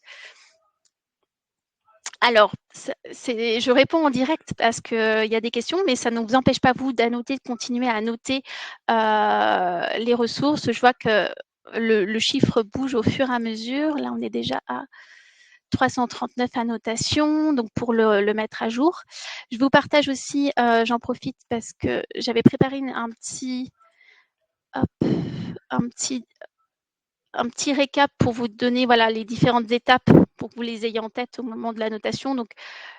Alors, je réponds en direct parce qu'il y a des questions, mais ça ne vous empêche pas, vous, d'annoter, de continuer à annoter les ressources. Je vois que le chiffre bouge au fur et à mesure. Là, on est déjà à 339 annotations, donc pour le mettre à jour. Je vous partage aussi, j'en profite parce que j'avais préparé un petit récap pour vous donner voilà, les différentes étapes pour que vous les ayez en tête au moment de la notation. Donc,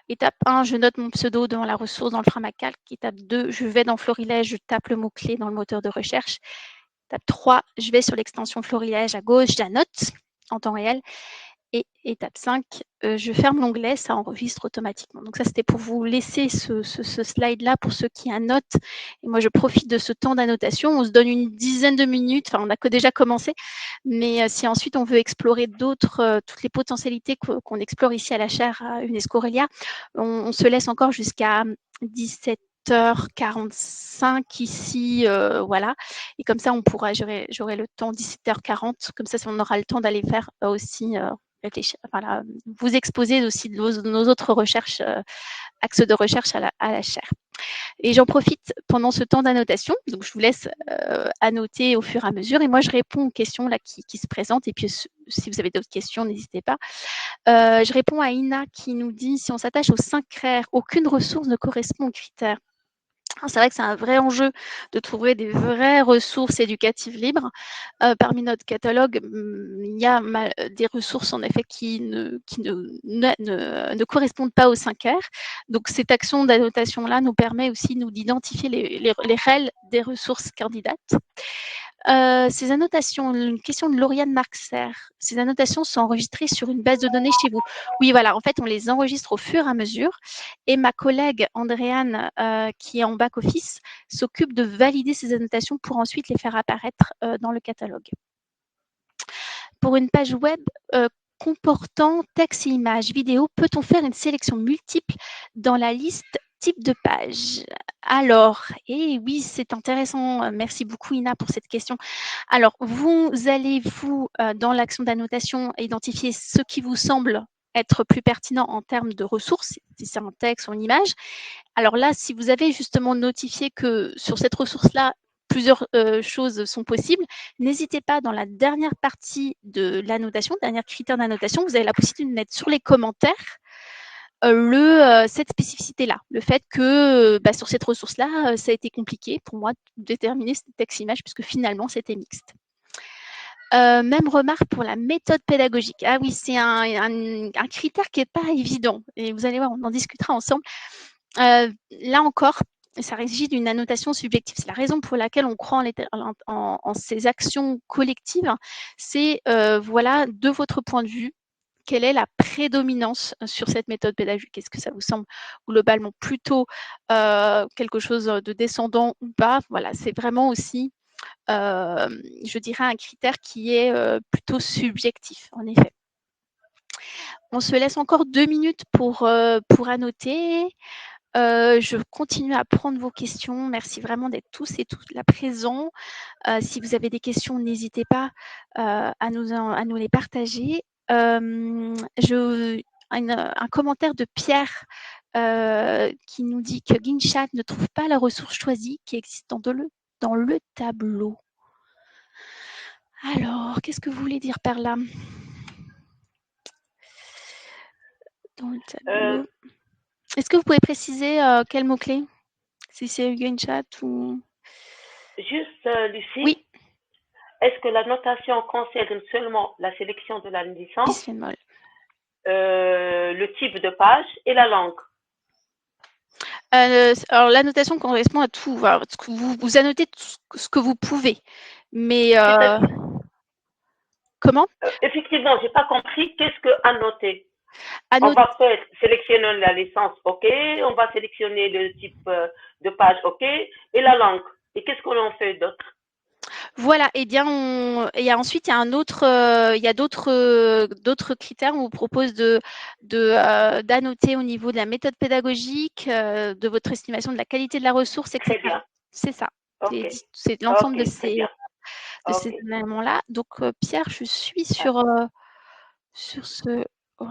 étape 1, je note mon pseudo dans la ressource dans le Framatcalc. Étape 2, je vais dans Florilège, je tape le mot-clé dans le moteur de recherche. Étape 3, je vais sur l'extension Florilège à gauche, j'annote en temps réel. Et étape 5, je ferme l'onglet, ça enregistre automatiquement. Donc ça, c'était pour vous laisser ce slide-là pour ceux qui annotent. Et moi, je profite de ce temps d'annotation. On se donne une dizaine de minutes. Enfin, on a déjà commencé. Mais si ensuite on veut explorer toutes les potentialités qu'on explore ici à la chaire à UNESCO Aurelia, on se laisse encore jusqu'à 17h45 ici, voilà. Et comme ça, j'aurai le temps 17h40. Comme ça, on aura le temps d'aller faire aussi réfléchir, voilà, vous exposer aussi de nos autres recherches, axes de recherche à la chaire. Et j'en profite pendant ce temps d'annotation, donc je vous laisse annoter au fur et à mesure, et moi je réponds aux questions là qui se présentent, et puis si vous avez d'autres questions, n'hésitez pas. Je réponds à Ina qui nous dit, si on s'attache aux 5 critères, aucune ressource ne correspond aux critères. C'est vrai que c'est un vrai enjeu de trouver des vraies ressources éducatives libres. Parmi notre catalogue, il y a des ressources en effet qui ne correspondent pas aux 5 R. Donc cette action d'annotation-là nous permet aussi d'identifier les REL des ressources candidates. Ces annotations, une question de Lauriane Marxer, ces annotations sont enregistrées sur une base de données chez vous. Oui, voilà, en fait, on les enregistre au fur et à mesure. Et ma collègue Andréane, qui est en back-office, s'occupe de valider ces annotations pour ensuite les faire apparaître dans le catalogue. Pour une page web comportant texte et images, vidéo, peut-on faire une sélection multiple dans la liste type de page? Alors, et oui, c'est intéressant. Merci beaucoup, Ina, pour cette question. Alors, vous allez, dans l'action d'annotation, identifier ce qui vous semble être plus pertinent en termes de ressources, si c'est un texte ou une image. Alors là, si vous avez justement notifié que sur cette ressource-là, plusieurs choses sont possibles, n'hésitez pas, dans la dernière partie de l'annotation, dernier critère d'annotation, vous avez la possibilité de mettre sur les commentaires cette spécificité-là, le fait que sur cette ressource-là, ça a été compliqué pour moi de déterminer ce texte-image puisque finalement c'était mixte. Même remarque pour la méthode pédagogique. Ah oui, c'est un critère qui n'est pas évident et vous allez voir, on en discutera ensemble. Là encore, ça régit d'une annotation subjective. C'est la raison pour laquelle on croit en ces actions collectives. C'est, voilà, de votre point de vue, quelle est la prédominance sur cette méthode pédagogique? Est-ce que ça vous semble globalement plutôt quelque chose de descendant ou pas? Voilà, c'est vraiment aussi, je dirais, un critère qui est plutôt subjectif, en effet. On se laisse encore 2 minutes pour annoter. Je continue à prendre vos questions. Merci vraiment d'être tous et toutes là présents. Si vous avez des questions, n'hésitez pas à nous les partager. Un commentaire de Pierre qui nous dit que Ginchat ne trouve pas la ressource choisie qui existe dans le tableau. Alors, qu'est-ce que vous voulez dire par là? Dans le tableau. Est-ce que vous pouvez préciser quel mot-clé? Si c'est Ginchat ou...
Juste, Lucie,
oui.
Est-ce que la notation concerne seulement la sélection de la licence,
bisphénol,
le type de page et la langue?
Alors, l'annotation correspond à tout. Voilà, vous annotez tout ce que vous pouvez. Mais Comment?
Effectivement, j'ai pas compris qu'est-ce que annoter.
À
On
noter.
va faire sélectionner la licence, ok. On va sélectionner le type de page, ok. Et la langue. Et qu'est-ce qu'on en fait d'autre?
Voilà, et bien et ensuite il y a un autre, il y a d'autres critères. On vous propose d'annoter au niveau de la méthode pédagogique, de votre estimation de la qualité de la ressource, etc.
Très bien.
C'est ça.
Ok.
C'est l'ensemble
Ok, très bien.
de ces
Ok.
éléments-là. Donc, Pierre, je suis
Ah.
sur ce. Ouais,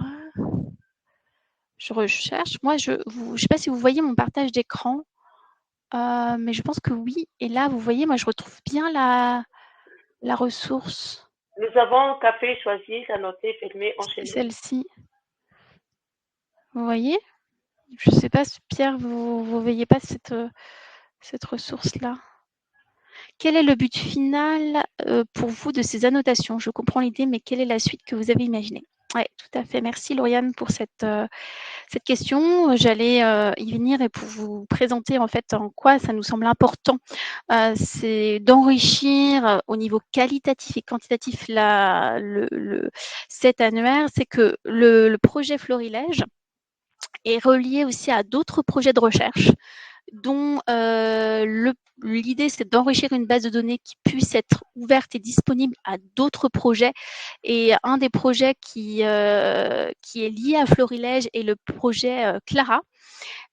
je recherche. Moi, je ne sais pas si vous voyez mon partage d'écran, mais je pense que oui. Et là, vous voyez, moi, je retrouve bien la ressource.
Nous avons café, choisi, annoté, fermé,
C'est
enchaîné.
celle-ci. Vous voyez? Je ne sais pas si Pierre, vous ne voyez pas cette ressource-là. Quel est le but final pour vous de ces annotations? Je comprends l'idée, mais quelle est la suite que vous avez imaginée? Oui, tout à fait. Merci Lauriane pour cette question. J'allais y venir et pour vous présenter en fait en quoi ça nous semble important. C'est d'enrichir au niveau qualitatif et quantitatif cet annuaire. C'est que le projet Florilège est relié aussi à d'autres projets de recherche dont l'idée, c'est d'enrichir une base de données qui puisse être ouverte et disponible à d'autres projets. Et un des projets qui est lié à Florilège est le projet Clara,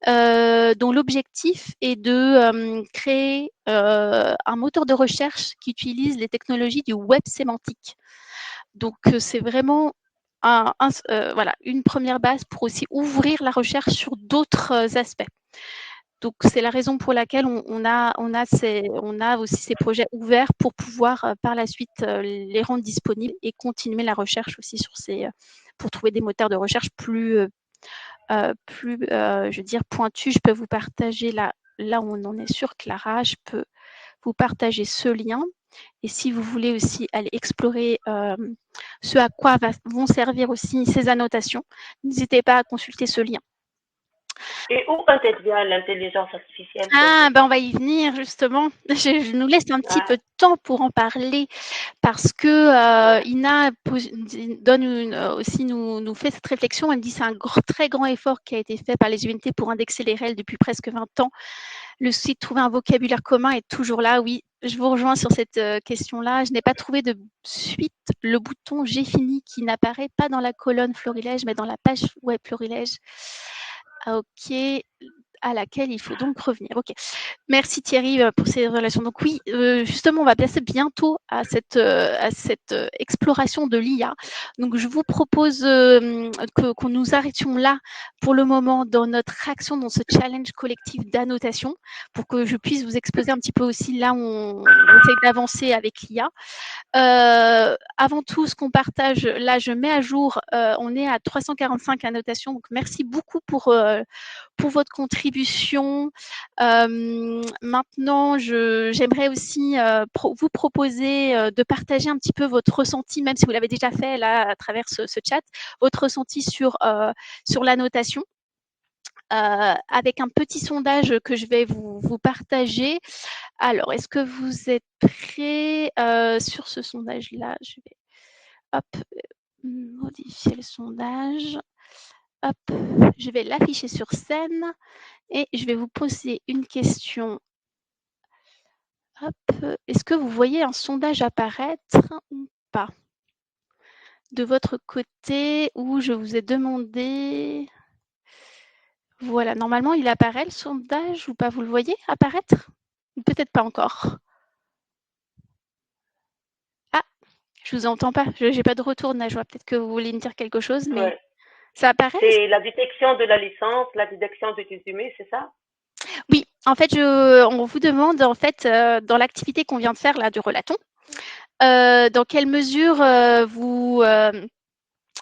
dont l'objectif est de créer un moteur de recherche qui utilise les technologies du web sémantique. Donc, c'est vraiment voilà, une première base pour aussi ouvrir la recherche sur d'autres aspects. Donc, c'est la raison pour laquelle on a aussi ces projets ouverts pour pouvoir par la suite les rendre disponibles et continuer la recherche aussi pour trouver des moteurs de recherche plus je veux dire, pointus. Je peux vous partager là où on en est sur Clara, je peux vous partager ce lien. Et si vous voulez aussi aller explorer ce à quoi vont servir aussi ces annotations, n'hésitez pas à consulter ce lien.
Et où intervient l'intelligence artificielle pour
Ah,
vous?
ben on va y venir justement. Je nous laisse un petit peu de temps pour en parler parce que Ina nous fait cette réflexion. Elle me dit c'est un très grand effort qui a été fait par les UNT pour indexer les REL depuis presque 20 ans. Le souci de trouver un vocabulaire commun est toujours là. Oui, je vous rejoins sur cette question-là. Je n'ai pas trouvé de suite le bouton J'ai fini qui n'apparaît pas dans la colonne Florilège, mais dans la page web Florilège. Ok, à laquelle il faut donc revenir. Ok. Merci Thierry pour ces relations. Donc oui, justement, on va passer bientôt à cette exploration de l'IA. Donc je vous propose qu'on nous arrêtions là pour le moment dans notre action, dans ce challenge collectif d'annotation, pour que je puisse vous exposer un petit peu aussi là où on essaye d'avancer avec l'IA. Avant tout, ce qu'on partage, là, je mets à jour, on est à 345 annotations. Donc merci beaucoup pour votre contribution. Maintenant, j'aimerais aussi vous proposer de partager un petit peu votre ressenti, même si vous l'avez déjà fait là à travers ce chat, votre ressenti sur l'annotation. Avec un petit sondage que je vais vous partager. Alors, est-ce que vous êtes prêts sur ce sondage-là? Je vais modifier le sondage. Hop, je vais l'afficher sur scène et je vais vous poser une question. Hop, est-ce que vous voyez un sondage apparaître ou pas? De votre côté, où je vous ai demandé... Voilà, normalement, il apparaît le sondage ou pas? Vous le voyez apparaître? Ou peut-être pas encore? Ah, je vous entends pas. Je n'ai pas de retour, Najwa. Peut-être que vous voulez me dire quelque chose, mais
Ouais.
ça apparaît?
C'est la détection de la licence, la détection de résumé, c'est ça?
Oui, en fait, on vous demande, en fait, dans l'activité qu'on vient de faire là du relaton, dans quelle mesure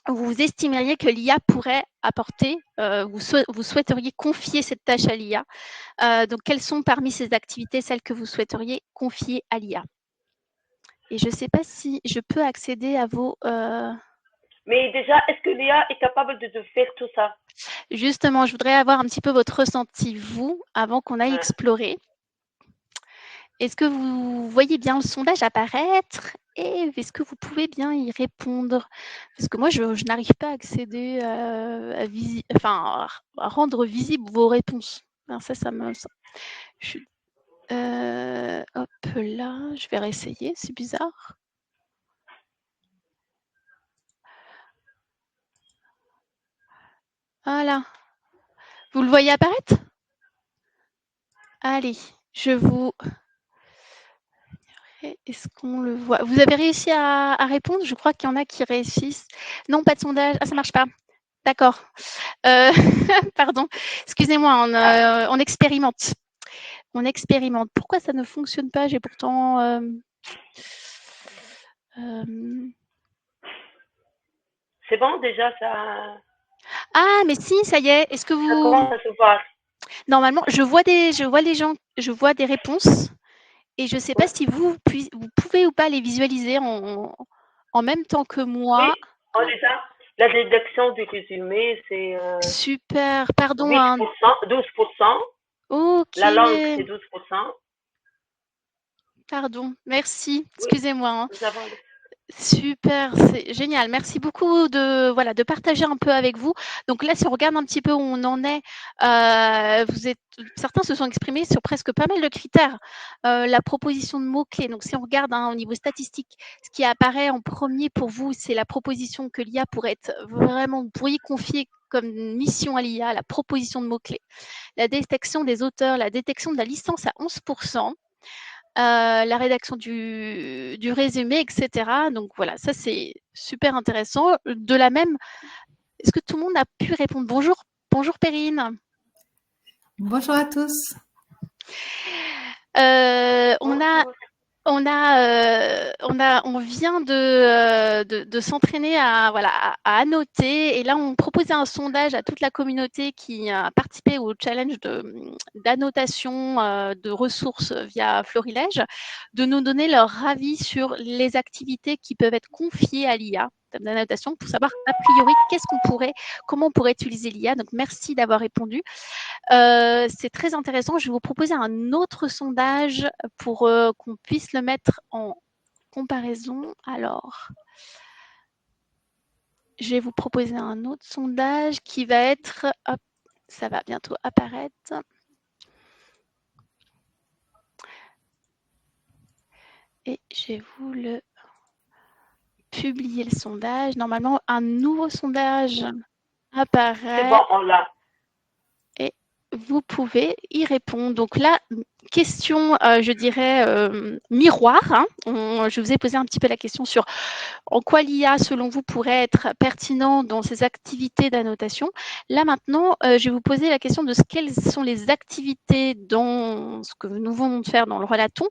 vous estimeriez que l'IA pourrait apporter, vous souhaiteriez confier cette tâche à l'IA. Donc, quelles sont parmi ces activités celles que vous souhaiteriez confier à l'IA? Et je ne sais pas si je peux accéder à vos...
Mais déjà, est-ce que l'IA est capable de faire tout ça?
Justement, je voudrais avoir un petit peu votre ressenti, vous, avant qu'on aille explorer. Est-ce que vous voyez bien le sondage apparaître et est-ce que vous pouvez bien y répondre? Parce que moi, je n'arrive pas à accéder à rendre visibles vos réponses. Alors ça me... hop là, je vais réessayer, c'est bizarre. Voilà. Vous le voyez apparaître? Allez, je vous... Est-ce qu'on le voit? Vous avez réussi à répondre? Je crois qu'il y en a qui réussissent. Non, pas de sondage. Ah, ça marche pas. D'accord. Pardon. Excusez-moi, on expérimente. On expérimente. Pourquoi ça ne fonctionne pas? J'ai pourtant...
C'est bon, déjà, ça
Ah, mais si, ça y est. Est-ce que vous...
commence à se voir.
Normalement, je vois les gens, je vois des réponses et je ne sais pas si vous pouvez ou pas les visualiser en même temps que moi.
Oui, on les a. La rédaction du résumé, c'est
Super, pardon.
8%, 12%.
Ok.
La langue, c'est 12%.
Pardon, merci.
Oui,
Excusez-moi.
nous avons...
Super, c'est génial. Merci beaucoup de partager un peu avec vous. Donc là, si on regarde un petit peu où on en est, certains se sont exprimés sur presque pas mal de critères. La proposition de mots-clés. Donc si on regarde au niveau statistique, ce qui apparaît en premier pour vous, c'est la proposition que l'IA pourrait être vraiment, vous pourriez confier comme mission à l'IA, la proposition de mots-clés. La détection des auteurs, la détection de la licence à 11%. La rédaction du résumé, etc. Donc voilà, ça c'est super intéressant. De la même, est-ce que tout le monde a pu répondre? Bonjour Perrine.
Bonjour à tous.
On vient de s'entraîner à annoter et là on proposait un sondage à toute la communauté qui a participé au challenge d'annotation de ressources via Florilège, de nous donner leur avis sur les activités qui peuvent être confiées à l'IA d'annotation pour savoir a priori comment on pourrait utiliser l'IA. Donc merci d'avoir répondu. C'est très intéressant. Je vais vous proposer un autre sondage pour qu'on puisse le mettre en comparaison. Alors, je vais vous proposer un autre sondage qui va être... Hop, ça va bientôt apparaître. Et je vais vous le publier, le sondage. Normalement, un nouveau sondage apparaît.
C'est bon, on l'a.
Et vous pouvez y répondre. Donc là, question, je dirais, miroir. Je vous ai posé un petit peu la question sur en quoi l'IA, selon vous, pourrait être pertinent dans ces activités d'annotation. Là, maintenant, je vais vous poser la question de quelles sont les activités dans ce que nous venons de faire dans le relaton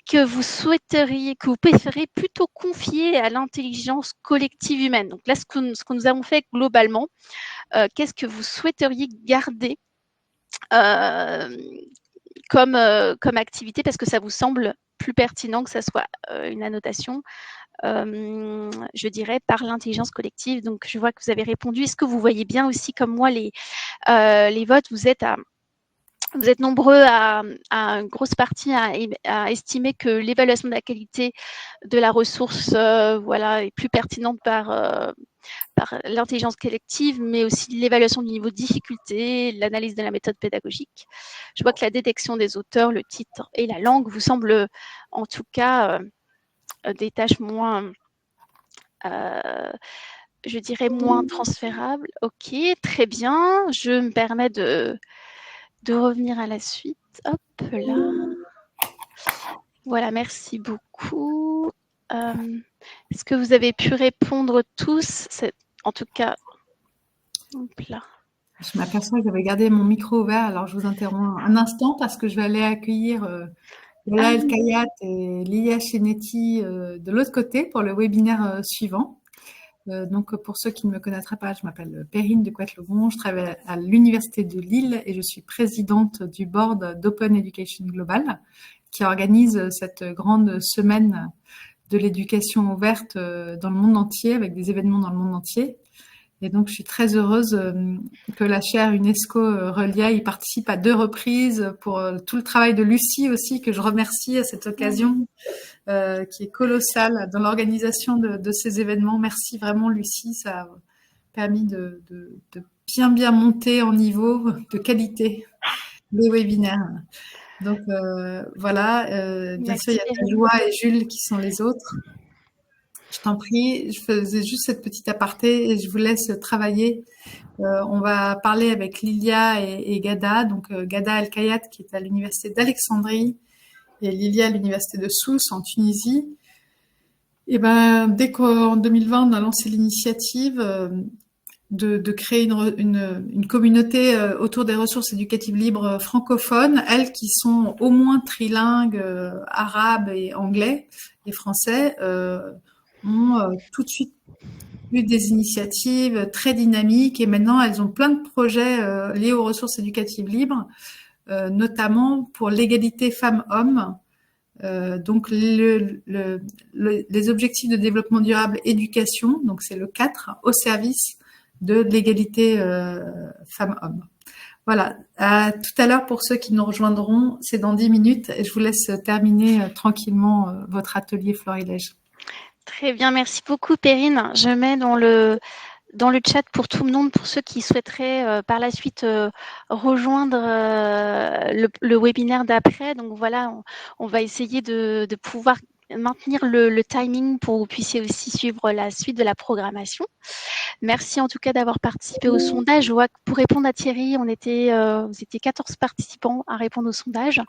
que vous préférez plutôt confier à l'intelligence collective humaine. Donc là, ce que nous avons fait globalement, qu'est-ce que vous souhaiteriez garder comme activité parce que ça vous semble plus pertinent que ça soit une annotation, je dirais, par l'intelligence collective. Donc, je vois que vous avez répondu. Est-ce que vous voyez bien aussi, comme moi, les votes? Vous êtes nombreux à une grosse partie à estimer que l'évaluation de la qualité de la ressource est plus pertinente par l'intelligence collective, mais aussi l'évaluation du niveau de difficulté, l'analyse de la méthode pédagogique. Je vois que la détection des auteurs, le titre et la langue vous semblent en tout cas des tâches moins, je dirais, moins transférables. Ok, très bien. Je me permets de revenir à la suite. Hop là. Voilà, merci beaucoup. Est-ce que vous avez pu répondre tous? En tout cas, hop là.
Je m'aperçois que j'avais gardé mon micro ouvert, alors je vous interromps un instant parce que je vais aller accueillir Yola El Kayat et Lia Chenetti de l'autre côté pour le webinaire suivant. Donc pour ceux qui ne me connaîtraient pas, je m'appelle Perrine de Coët-Lebon, je travaille à l'Université de Lille et je suis présidente du board d'Open Education Global qui organise cette grande semaine de l'éducation ouverte dans le monde entier avec des événements dans le monde entier. Et donc, je suis très heureuse que la chaire UNESCO Relia y participe à 2 reprises pour tout le travail de Lucie aussi, que je remercie à cette occasion, qui est colossale dans l'organisation de ces événements. Merci vraiment, Lucie. Ça a permis de bien monter en niveau de qualité les webinaires. Donc voilà, bien sûr, il y a Joie et Jules qui sont les autres. Je t'en prie, je faisais juste cette petite aparté et je vous laisse travailler. On va parler avec Lilia et Gada, donc Gada El-Kayat qui est à l'université d'Alexandrie et Lilia à l'université de Sousse en Tunisie. Et ben, dès qu'en 2020 on a lancé l'initiative de créer une communauté autour des ressources éducatives libres francophones, elles qui sont au moins trilingues, arabe et anglais et français, ont tout de suite eu des initiatives très dynamiques et maintenant elles ont plein de projets liés aux ressources éducatives libres, notamment pour l'égalité femmes-hommes. Donc les objectifs de développement durable éducation, donc c'est le 4, au service de l'égalité femmes-hommes. Voilà, à tout à l'heure pour ceux qui nous rejoindront, c'est dans 10 minutes et je vous laisse terminer tranquillement votre atelier Florilège.
Très bien, merci beaucoup Perrine. Je mets dans le chat pour tout le monde, pour ceux qui souhaiteraient par la suite rejoindre le webinaire d'après. Donc voilà, on va essayer de pouvoir maintenir le timing pour que vous puissiez aussi suivre la suite de la programmation. Merci en tout cas d'avoir participé au sondage. Je vois que pour répondre à Thierry, vous étiez 14 participants à répondre au sondage.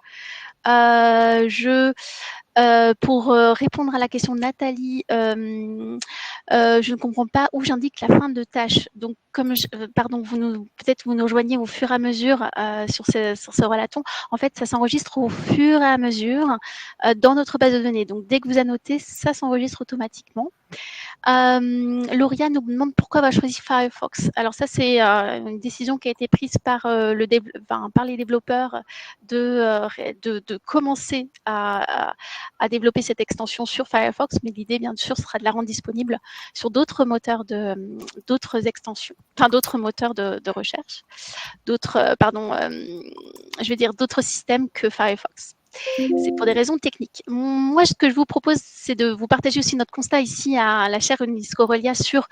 Pour répondre à la question de Nathalie, je ne comprends pas où j'indique la fin de tâche. Donc, pardon, peut-être vous nous rejoignez au fur et à mesure sur ce relaton. En fait, ça s'enregistre au fur et à mesure dans notre base de données. Donc, dès que vous annotez, ça s'enregistre automatiquement. Lauria nous demande pourquoi on va choisir Firefox. Alors ça, c'est une décision qui a été prise par les développeurs de commencer à développer cette extension sur Firefox, mais l'idée, bien sûr, sera de la rendre disponible sur d'autres moteurs d'autres extensions, enfin d'autres moteurs de recherche, d'autres systèmes que Firefox. C'est pour des raisons techniques. Moi, ce que je vous propose, c'est de vous partager aussi notre constat ici à la chaire UNESCO Relia sur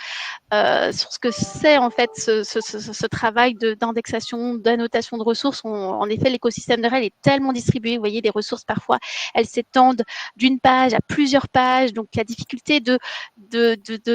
ce que c'est en fait ce travail d'indexation, d'annotation de ressources. En effet, l'écosystème de REL est tellement distribué. Vous voyez, les ressources, parfois, elles s'étendent d'une page à plusieurs pages. Donc, la difficulté de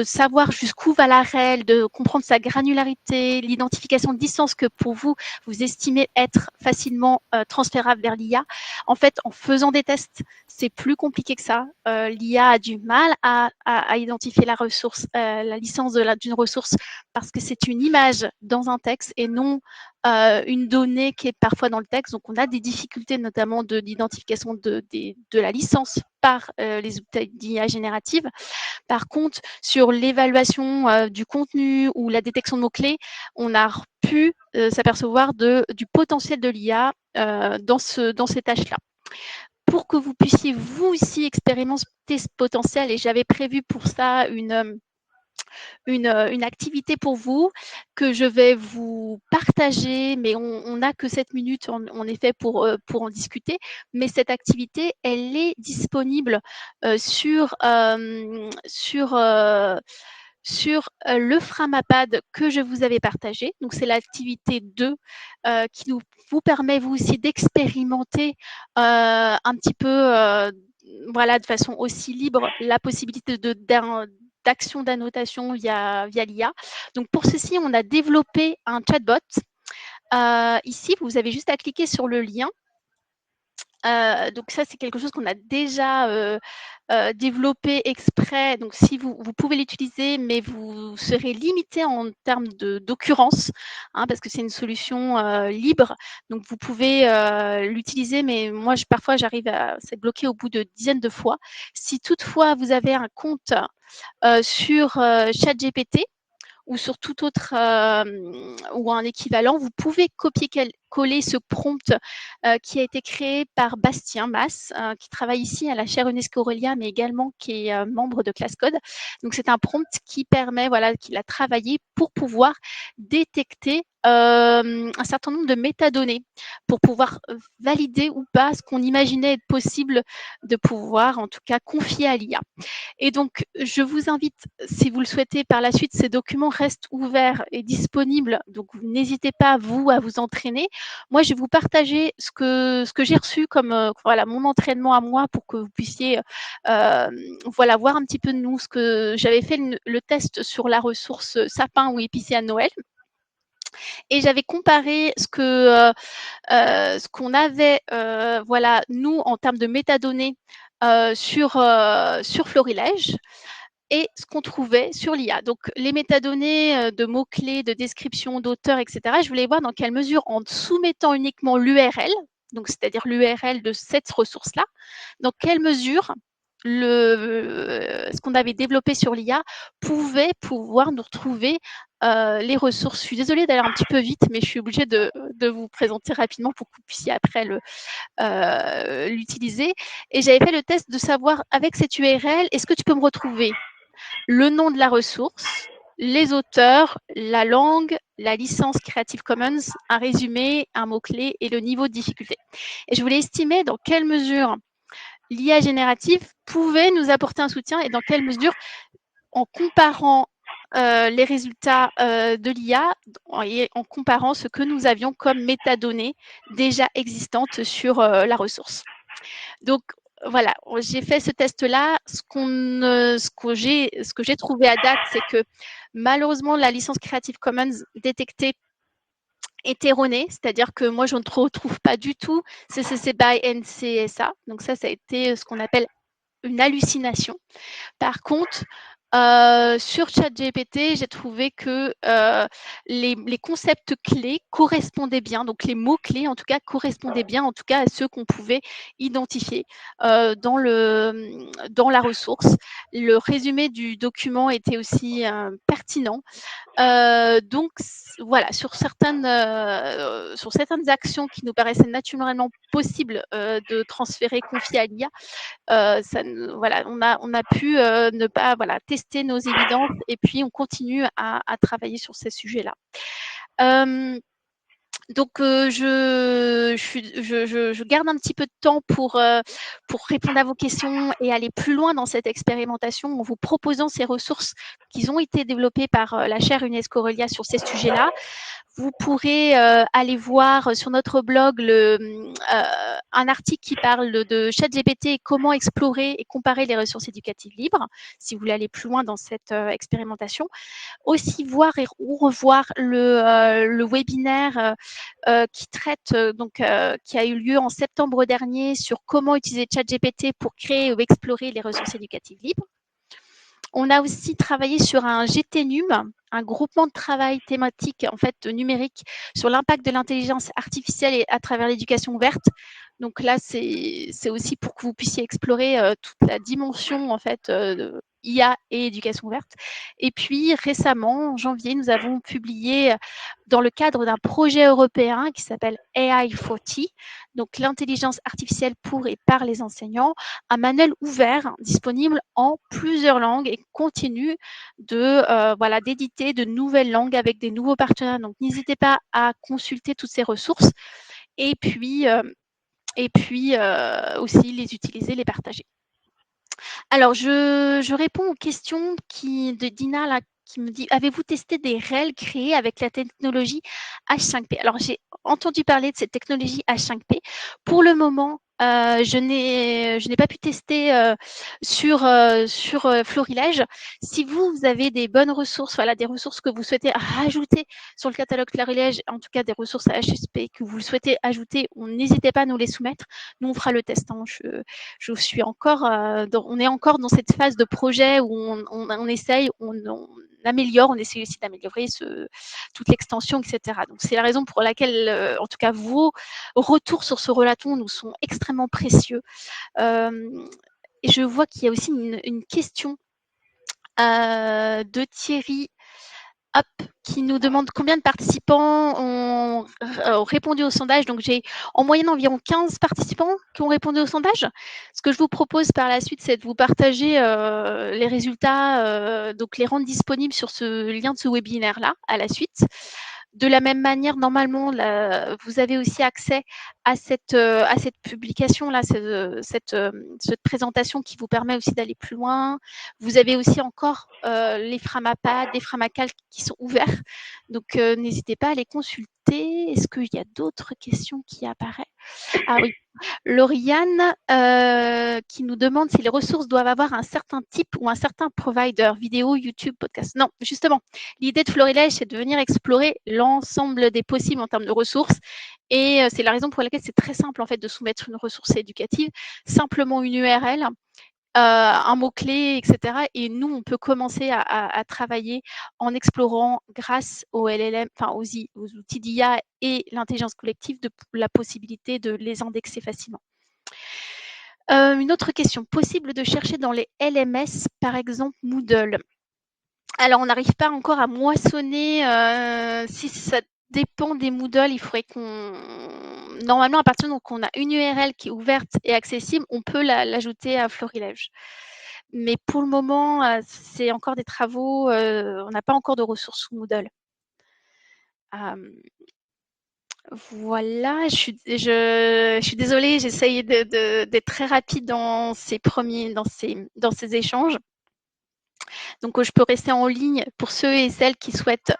savoir jusqu'où va la REL, de comprendre sa granularité, l'identification de distance que pour vous estimez être facilement transférable vers l'IA. En fait, en faisant des tests, c'est plus compliqué que ça. L'IA a du mal à identifier la ressource, la licence d'une ressource, parce que c'est une image dans un texte et non une donnée qui est parfois dans le texte. Donc, on a des difficultés, notamment d'identification de la licence par les outils d'IA générative. Par contre, sur l'évaluation du contenu ou la détection de mots-clés, on a pu s'apercevoir du potentiel de l'IA dans ces tâches-là. Pour que vous puissiez vous aussi expérimenter ce potentiel, et j'avais prévu pour ça une activité pour vous que je vais vous partager, mais on n'a que 7 minutes en effet pour en discuter. Mais cette activité, elle est disponible sur le Framapad que je vous avais partagé. Donc, c'est l'activité 2 qui vous permet, vous aussi, d'expérimenter un petit peu, de façon aussi libre, la possibilité d'action d'annotation via l'IA. Donc, pour ceci, on a développé un chatbot. Ici, vous avez juste à cliquer sur le lien. Donc ça, c'est quelque chose qu'on a déjà développé exprès. Donc si vous pouvez l'utiliser, mais vous serez limité en termes d'occurrence, parce que c'est une solution libre. Donc vous pouvez l'utiliser, mais moi parfois j'arrive à c'est bloqué au bout de dizaines de fois. Si toutefois vous avez un compte sur ChatGPT ou sur tout autre ou un équivalent, vous pouvez copier coller ce prompt qui a été créé par Bastien Masse, qui travaille ici à la chaire UNESCO Aurelia, mais également qui est membre de ClassCode. Donc, c'est un prompt qui permet, voilà, qu'il a travaillé pour pouvoir détecter un certain nombre de métadonnées pour pouvoir valider ou pas ce qu'on imaginait être possible de pouvoir, en tout cas, confier à l'IA. Et donc, je vous invite, si vous le souhaitez, par la suite, ces documents restent ouverts et disponibles. Donc, n'hésitez pas, vous, à vous entraîner. Moi, je vais vous partager ce que j'ai reçu comme voilà, mon entraînement à moi pour que vous puissiez voilà, voir un petit peu de nous. Ce que j'avais fait le test sur la ressource sapin ou épicé à Noël. Et j'avais comparé ce qu'on avait, voilà, nous, en termes de métadonnées sur Florilège et ce qu'on trouvait sur l'IA. Donc, les métadonnées de mots-clés, de description, d'auteur, etc., je voulais voir dans quelle mesure, en soumettant uniquement l'URL, donc c'est-à-dire l'URL de cette ressource-là, dans quelle mesure ce qu'on avait développé sur l'IA pouvait pouvoir nous retrouver les ressources. Je suis désolée d'aller un petit peu vite, mais je suis obligée de vous présenter rapidement pour que vous puissiez après l'utiliser. Et j'avais fait le test de savoir, avec cette URL, est-ce que tu peux me retrouver le nom de la ressource, les auteurs, la langue, la licence Creative Commons, un résumé, un mot-clé et le niveau de difficulté. Et je voulais estimer dans quelle mesure l'IA générative pouvait nous apporter un soutien et dans quelle mesure, en comparant les résultats de l'IA et en comparant ce que nous avions comme métadonnées déjà existantes sur la ressource. Donc, voilà, j'ai fait ce test-là. Ce que j'ai trouvé à date, c'est que malheureusement, la licence Creative Commons détectée est erronée, c'est-à-dire que moi, je ne retrouve pas du tout CCC BY NCSA. Donc ça a été ce qu'on appelle une hallucination. Par contre, sur ChatGPT, j'ai trouvé que les concepts clés correspondaient bien, donc les mots-clés en tout cas correspondaient bien, en tout cas à ceux qu'on pouvait identifier dans la ressource. Le résumé du document était aussi pertinent. Donc voilà, sur certaines actions qui nous paraissaient naturellement possibles de transférer, confier à l'IA, voilà, on a pu ne pas voilà, tester nos évidences et puis on continue à travailler sur ces sujets-là. Donc, je garde un petit peu de temps pour répondre à vos questions et aller plus loin dans cette expérimentation en vous proposant ces ressources qui ont été développées par la chaire UNESCO Aurelia sur ces sujets-là. Vous pourrez aller voir sur notre blog un article qui parle de ChatGPT et comment explorer et comparer les ressources éducatives libres, si vous voulez aller plus loin dans cette expérimentation. Aussi voir ou revoir le webinaire qui traite qui a eu lieu en septembre dernier sur comment utiliser ChatGPT pour créer ou explorer les ressources éducatives libres. On a aussi travaillé sur un GTNUM, un groupement de travail thématique en fait numérique sur l'impact de l'intelligence artificielle et à travers l'éducation ouverte. Donc là, c'est aussi pour que vous puissiez explorer toute la dimension en fait IA et éducation ouverte. Et puis récemment, en janvier, nous avons publié dans le cadre d'un projet européen qui s'appelle AI40, donc l'intelligence artificielle pour et par les enseignants, un manuel ouvert disponible en plusieurs langues et continue voilà, d'éditer de nouvelles langues avec des nouveaux partenaires. Donc n'hésitez pas à consulter toutes ces ressources et puis aussi les utiliser, les partager. Alors, je réponds aux questions de Dina là, qui me dit « Avez-vous testé des REL créés avec la technologie H5P ?» Alors, j'ai entendu parler de cette technologie H5P. Pour le moment, je n'ai pas pu tester sur Florilège. Si vous avez des bonnes ressources, voilà, des ressources que vous souhaitez rajouter sur le catalogue Florilège, en tout cas des ressources HSP que vous souhaitez ajouter, n'hésitez pas à nous les soumettre. Nous, on fera le test. Hein. Je suis encore, on est encore dans cette phase de projet où on essaye, on améliore, on essaye aussi d'améliorer toute l'extension, etc. Donc, c'est la raison pour laquelle, en tout cas, vos retours sur ce relaton nous sont extrêmement précieux. Et je vois qu'il y a aussi une question de Thierry Hop, qui nous demande combien de participants ont répondu au sondage. Donc, j'ai en moyenne environ 15 participants qui ont répondu au sondage. Ce que je vous propose par la suite, c'est de vous partager les résultats, donc les rendre disponibles sur ce lien de ce webinaire-là à la suite. De la même manière, normalement, vous avez aussi accès à cette publication-là, cette présentation qui vous permet aussi d'aller plus loin. Vous avez aussi encore les Framapad, des Framacal qui sont ouverts. Donc, n'hésitez pas à les consulter. Est-ce qu'il y a d'autres questions qui apparaissent? Ah oui. Lauriane qui nous demande si les ressources doivent avoir un certain type ou un certain provider, vidéo, YouTube, podcast. Non, justement, l'idée de Florilège, c'est de venir explorer l'ensemble des possibles en termes de ressources. Et c'est la raison pour laquelle c'est très simple en fait de soumettre une ressource éducative, simplement une URL, un mot-clé, etc. Et nous, on peut commencer à travailler en explorant, grâce aux LLM, enfin aux outils d'IA et l'intelligence collective, la possibilité de les indexer facilement. Une autre question, possible de chercher dans les LMS, par exemple Moodle? Alors, on n'arrive pas encore à moissonner, si ça dépend des Moodle, il faudrait qu'on... Normalement, à partir du moment qu'on a une URL qui est ouverte et accessible, on peut l'ajouter à Florilège. Mais pour le moment, c'est encore des travaux, on n'a pas encore de ressources sous Moodle. Voilà, je suis désolée, j'essaye d'être très rapide dans ces échanges. Donc, je peux rester en ligne pour ceux et celles qui souhaitent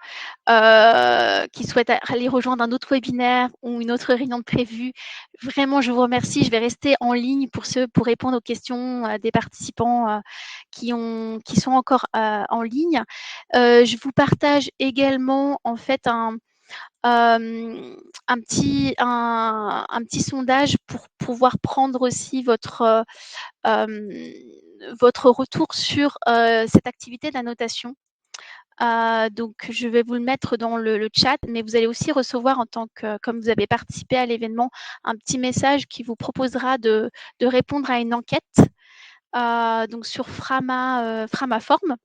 aller rejoindre un autre webinaire ou une autre réunion de prévue. Vraiment, je vous remercie. Je vais rester en ligne pour répondre aux questions des participants qui sont encore en ligne. Je vous partage également en fait un petit sondage pour pouvoir prendre aussi votre retour sur cette activité d'annotation. Donc, je vais vous le mettre dans le chat, mais vous allez aussi recevoir, comme vous avez participé à l'événement, un petit message qui vous proposera de répondre à une enquête donc sur Framaform.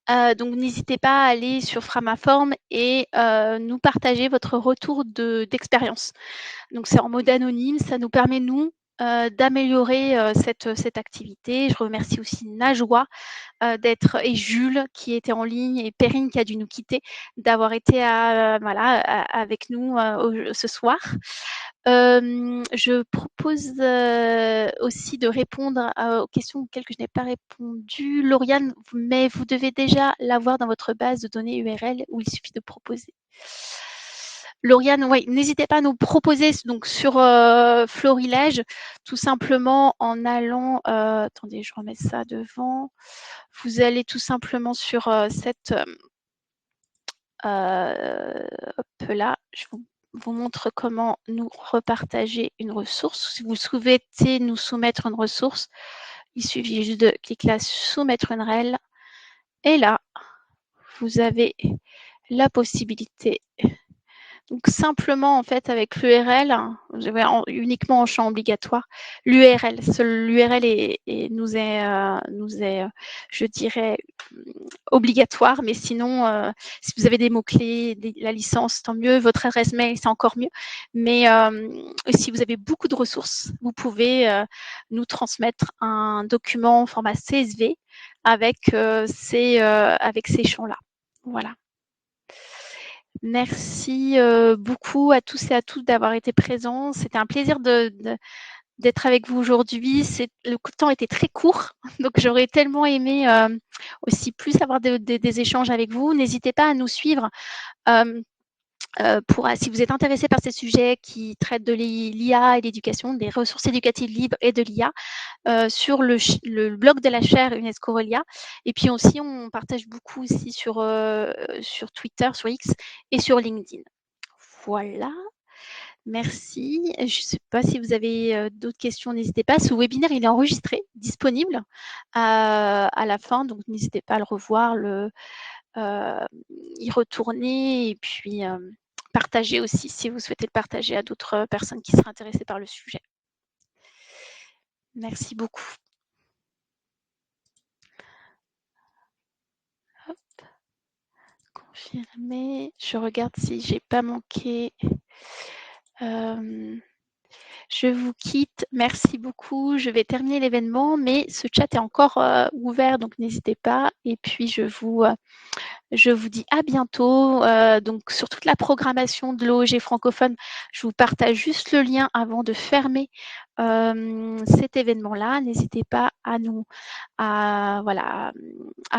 Donc, n'hésitez pas à aller sur Framaform et nous partager votre retour d'expérience. Donc, c'est en mode anonyme, ça nous permet, nous, d'améliorer cette activité. Je remercie aussi Najwa et Jules qui était en ligne et Perrine qui a dû nous quitter, d'avoir été avec nous ce soir. Je propose aussi de répondre aux questions auxquelles je n'ai pas répondu. Lauriane, mais vous devez déjà l'avoir dans votre base de données URL où il suffit de proposer. Lauriane, oui, n'hésitez pas à nous proposer donc sur Florilège, tout simplement en allant... attendez, je remets ça devant. Vous allez tout simplement sur cette... hop là, je vous montre comment nous repartager une ressource. Si vous souhaitez nous soumettre une ressource, il suffit juste de cliquer là, soumettre une URL. Et là, vous avez la possibilité. Donc, simplement, en fait, avec l'URL, uniquement en champ obligatoire, l'URL. L'URL nous est, je dirais, obligatoire, mais sinon, si vous avez des mots-clés, la licence, tant mieux. Votre adresse mail, c'est encore mieux. Mais si vous avez beaucoup de ressources, vous pouvez nous transmettre un document en format CSV avec ces champs-là. Voilà. Merci beaucoup à tous et à toutes d'avoir été présents. C'était un plaisir d'être avec vous aujourd'hui. Le temps était très court, donc j'aurais tellement aimé aussi plus avoir des échanges avec vous. N'hésitez pas à nous suivre si vous êtes intéressé par ces sujets qui traitent de l'IA et l'éducation, des ressources éducatives libres et de l'IA, sur le blog de la chaire UNESCO Relia. Et puis aussi, on partage beaucoup aussi sur Twitter, sur X et sur LinkedIn. Voilà. Merci. Je ne sais pas si vous avez d'autres questions, n'hésitez pas. Ce webinaire, il est enregistré, disponible à la fin, donc n'hésitez pas à le revoir, y retourner et puis partager aussi si vous souhaitez le partager à d'autres personnes qui seraient intéressées par le sujet. Merci beaucoup. Hop. confirmer. Je regarde si j'ai pas manqué. Je vous quitte. Merci beaucoup. Je vais terminer l'événement, mais ce chat est encore ouvert, donc n'hésitez pas. Et puis, je vous dis à bientôt. Donc, sur toute la programmation de l'OEG francophone, je vous partage juste le lien avant de fermer cet événement-là. N'hésitez pas à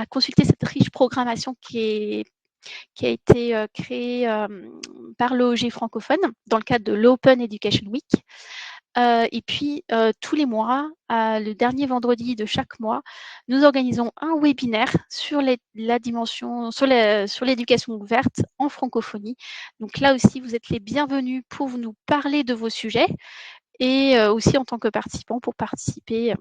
consulter cette riche programmation qui a été créée par l'OEG francophone dans le cadre de l'Open Education Week. Et puis, tous les mois, le dernier vendredi de chaque mois, nous organisons un webinaire sur la dimension, sur l'éducation ouverte en francophonie. Donc là aussi, vous êtes les bienvenus pour nous parler de vos sujets et aussi en tant que participant pour participer.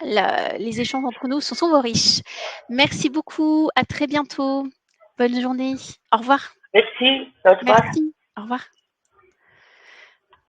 Les échanges entre nous sont souvent riches. Merci beaucoup. À très bientôt. Bonne journée. Au revoir.
Merci. Au revoir.
Merci. Au revoir.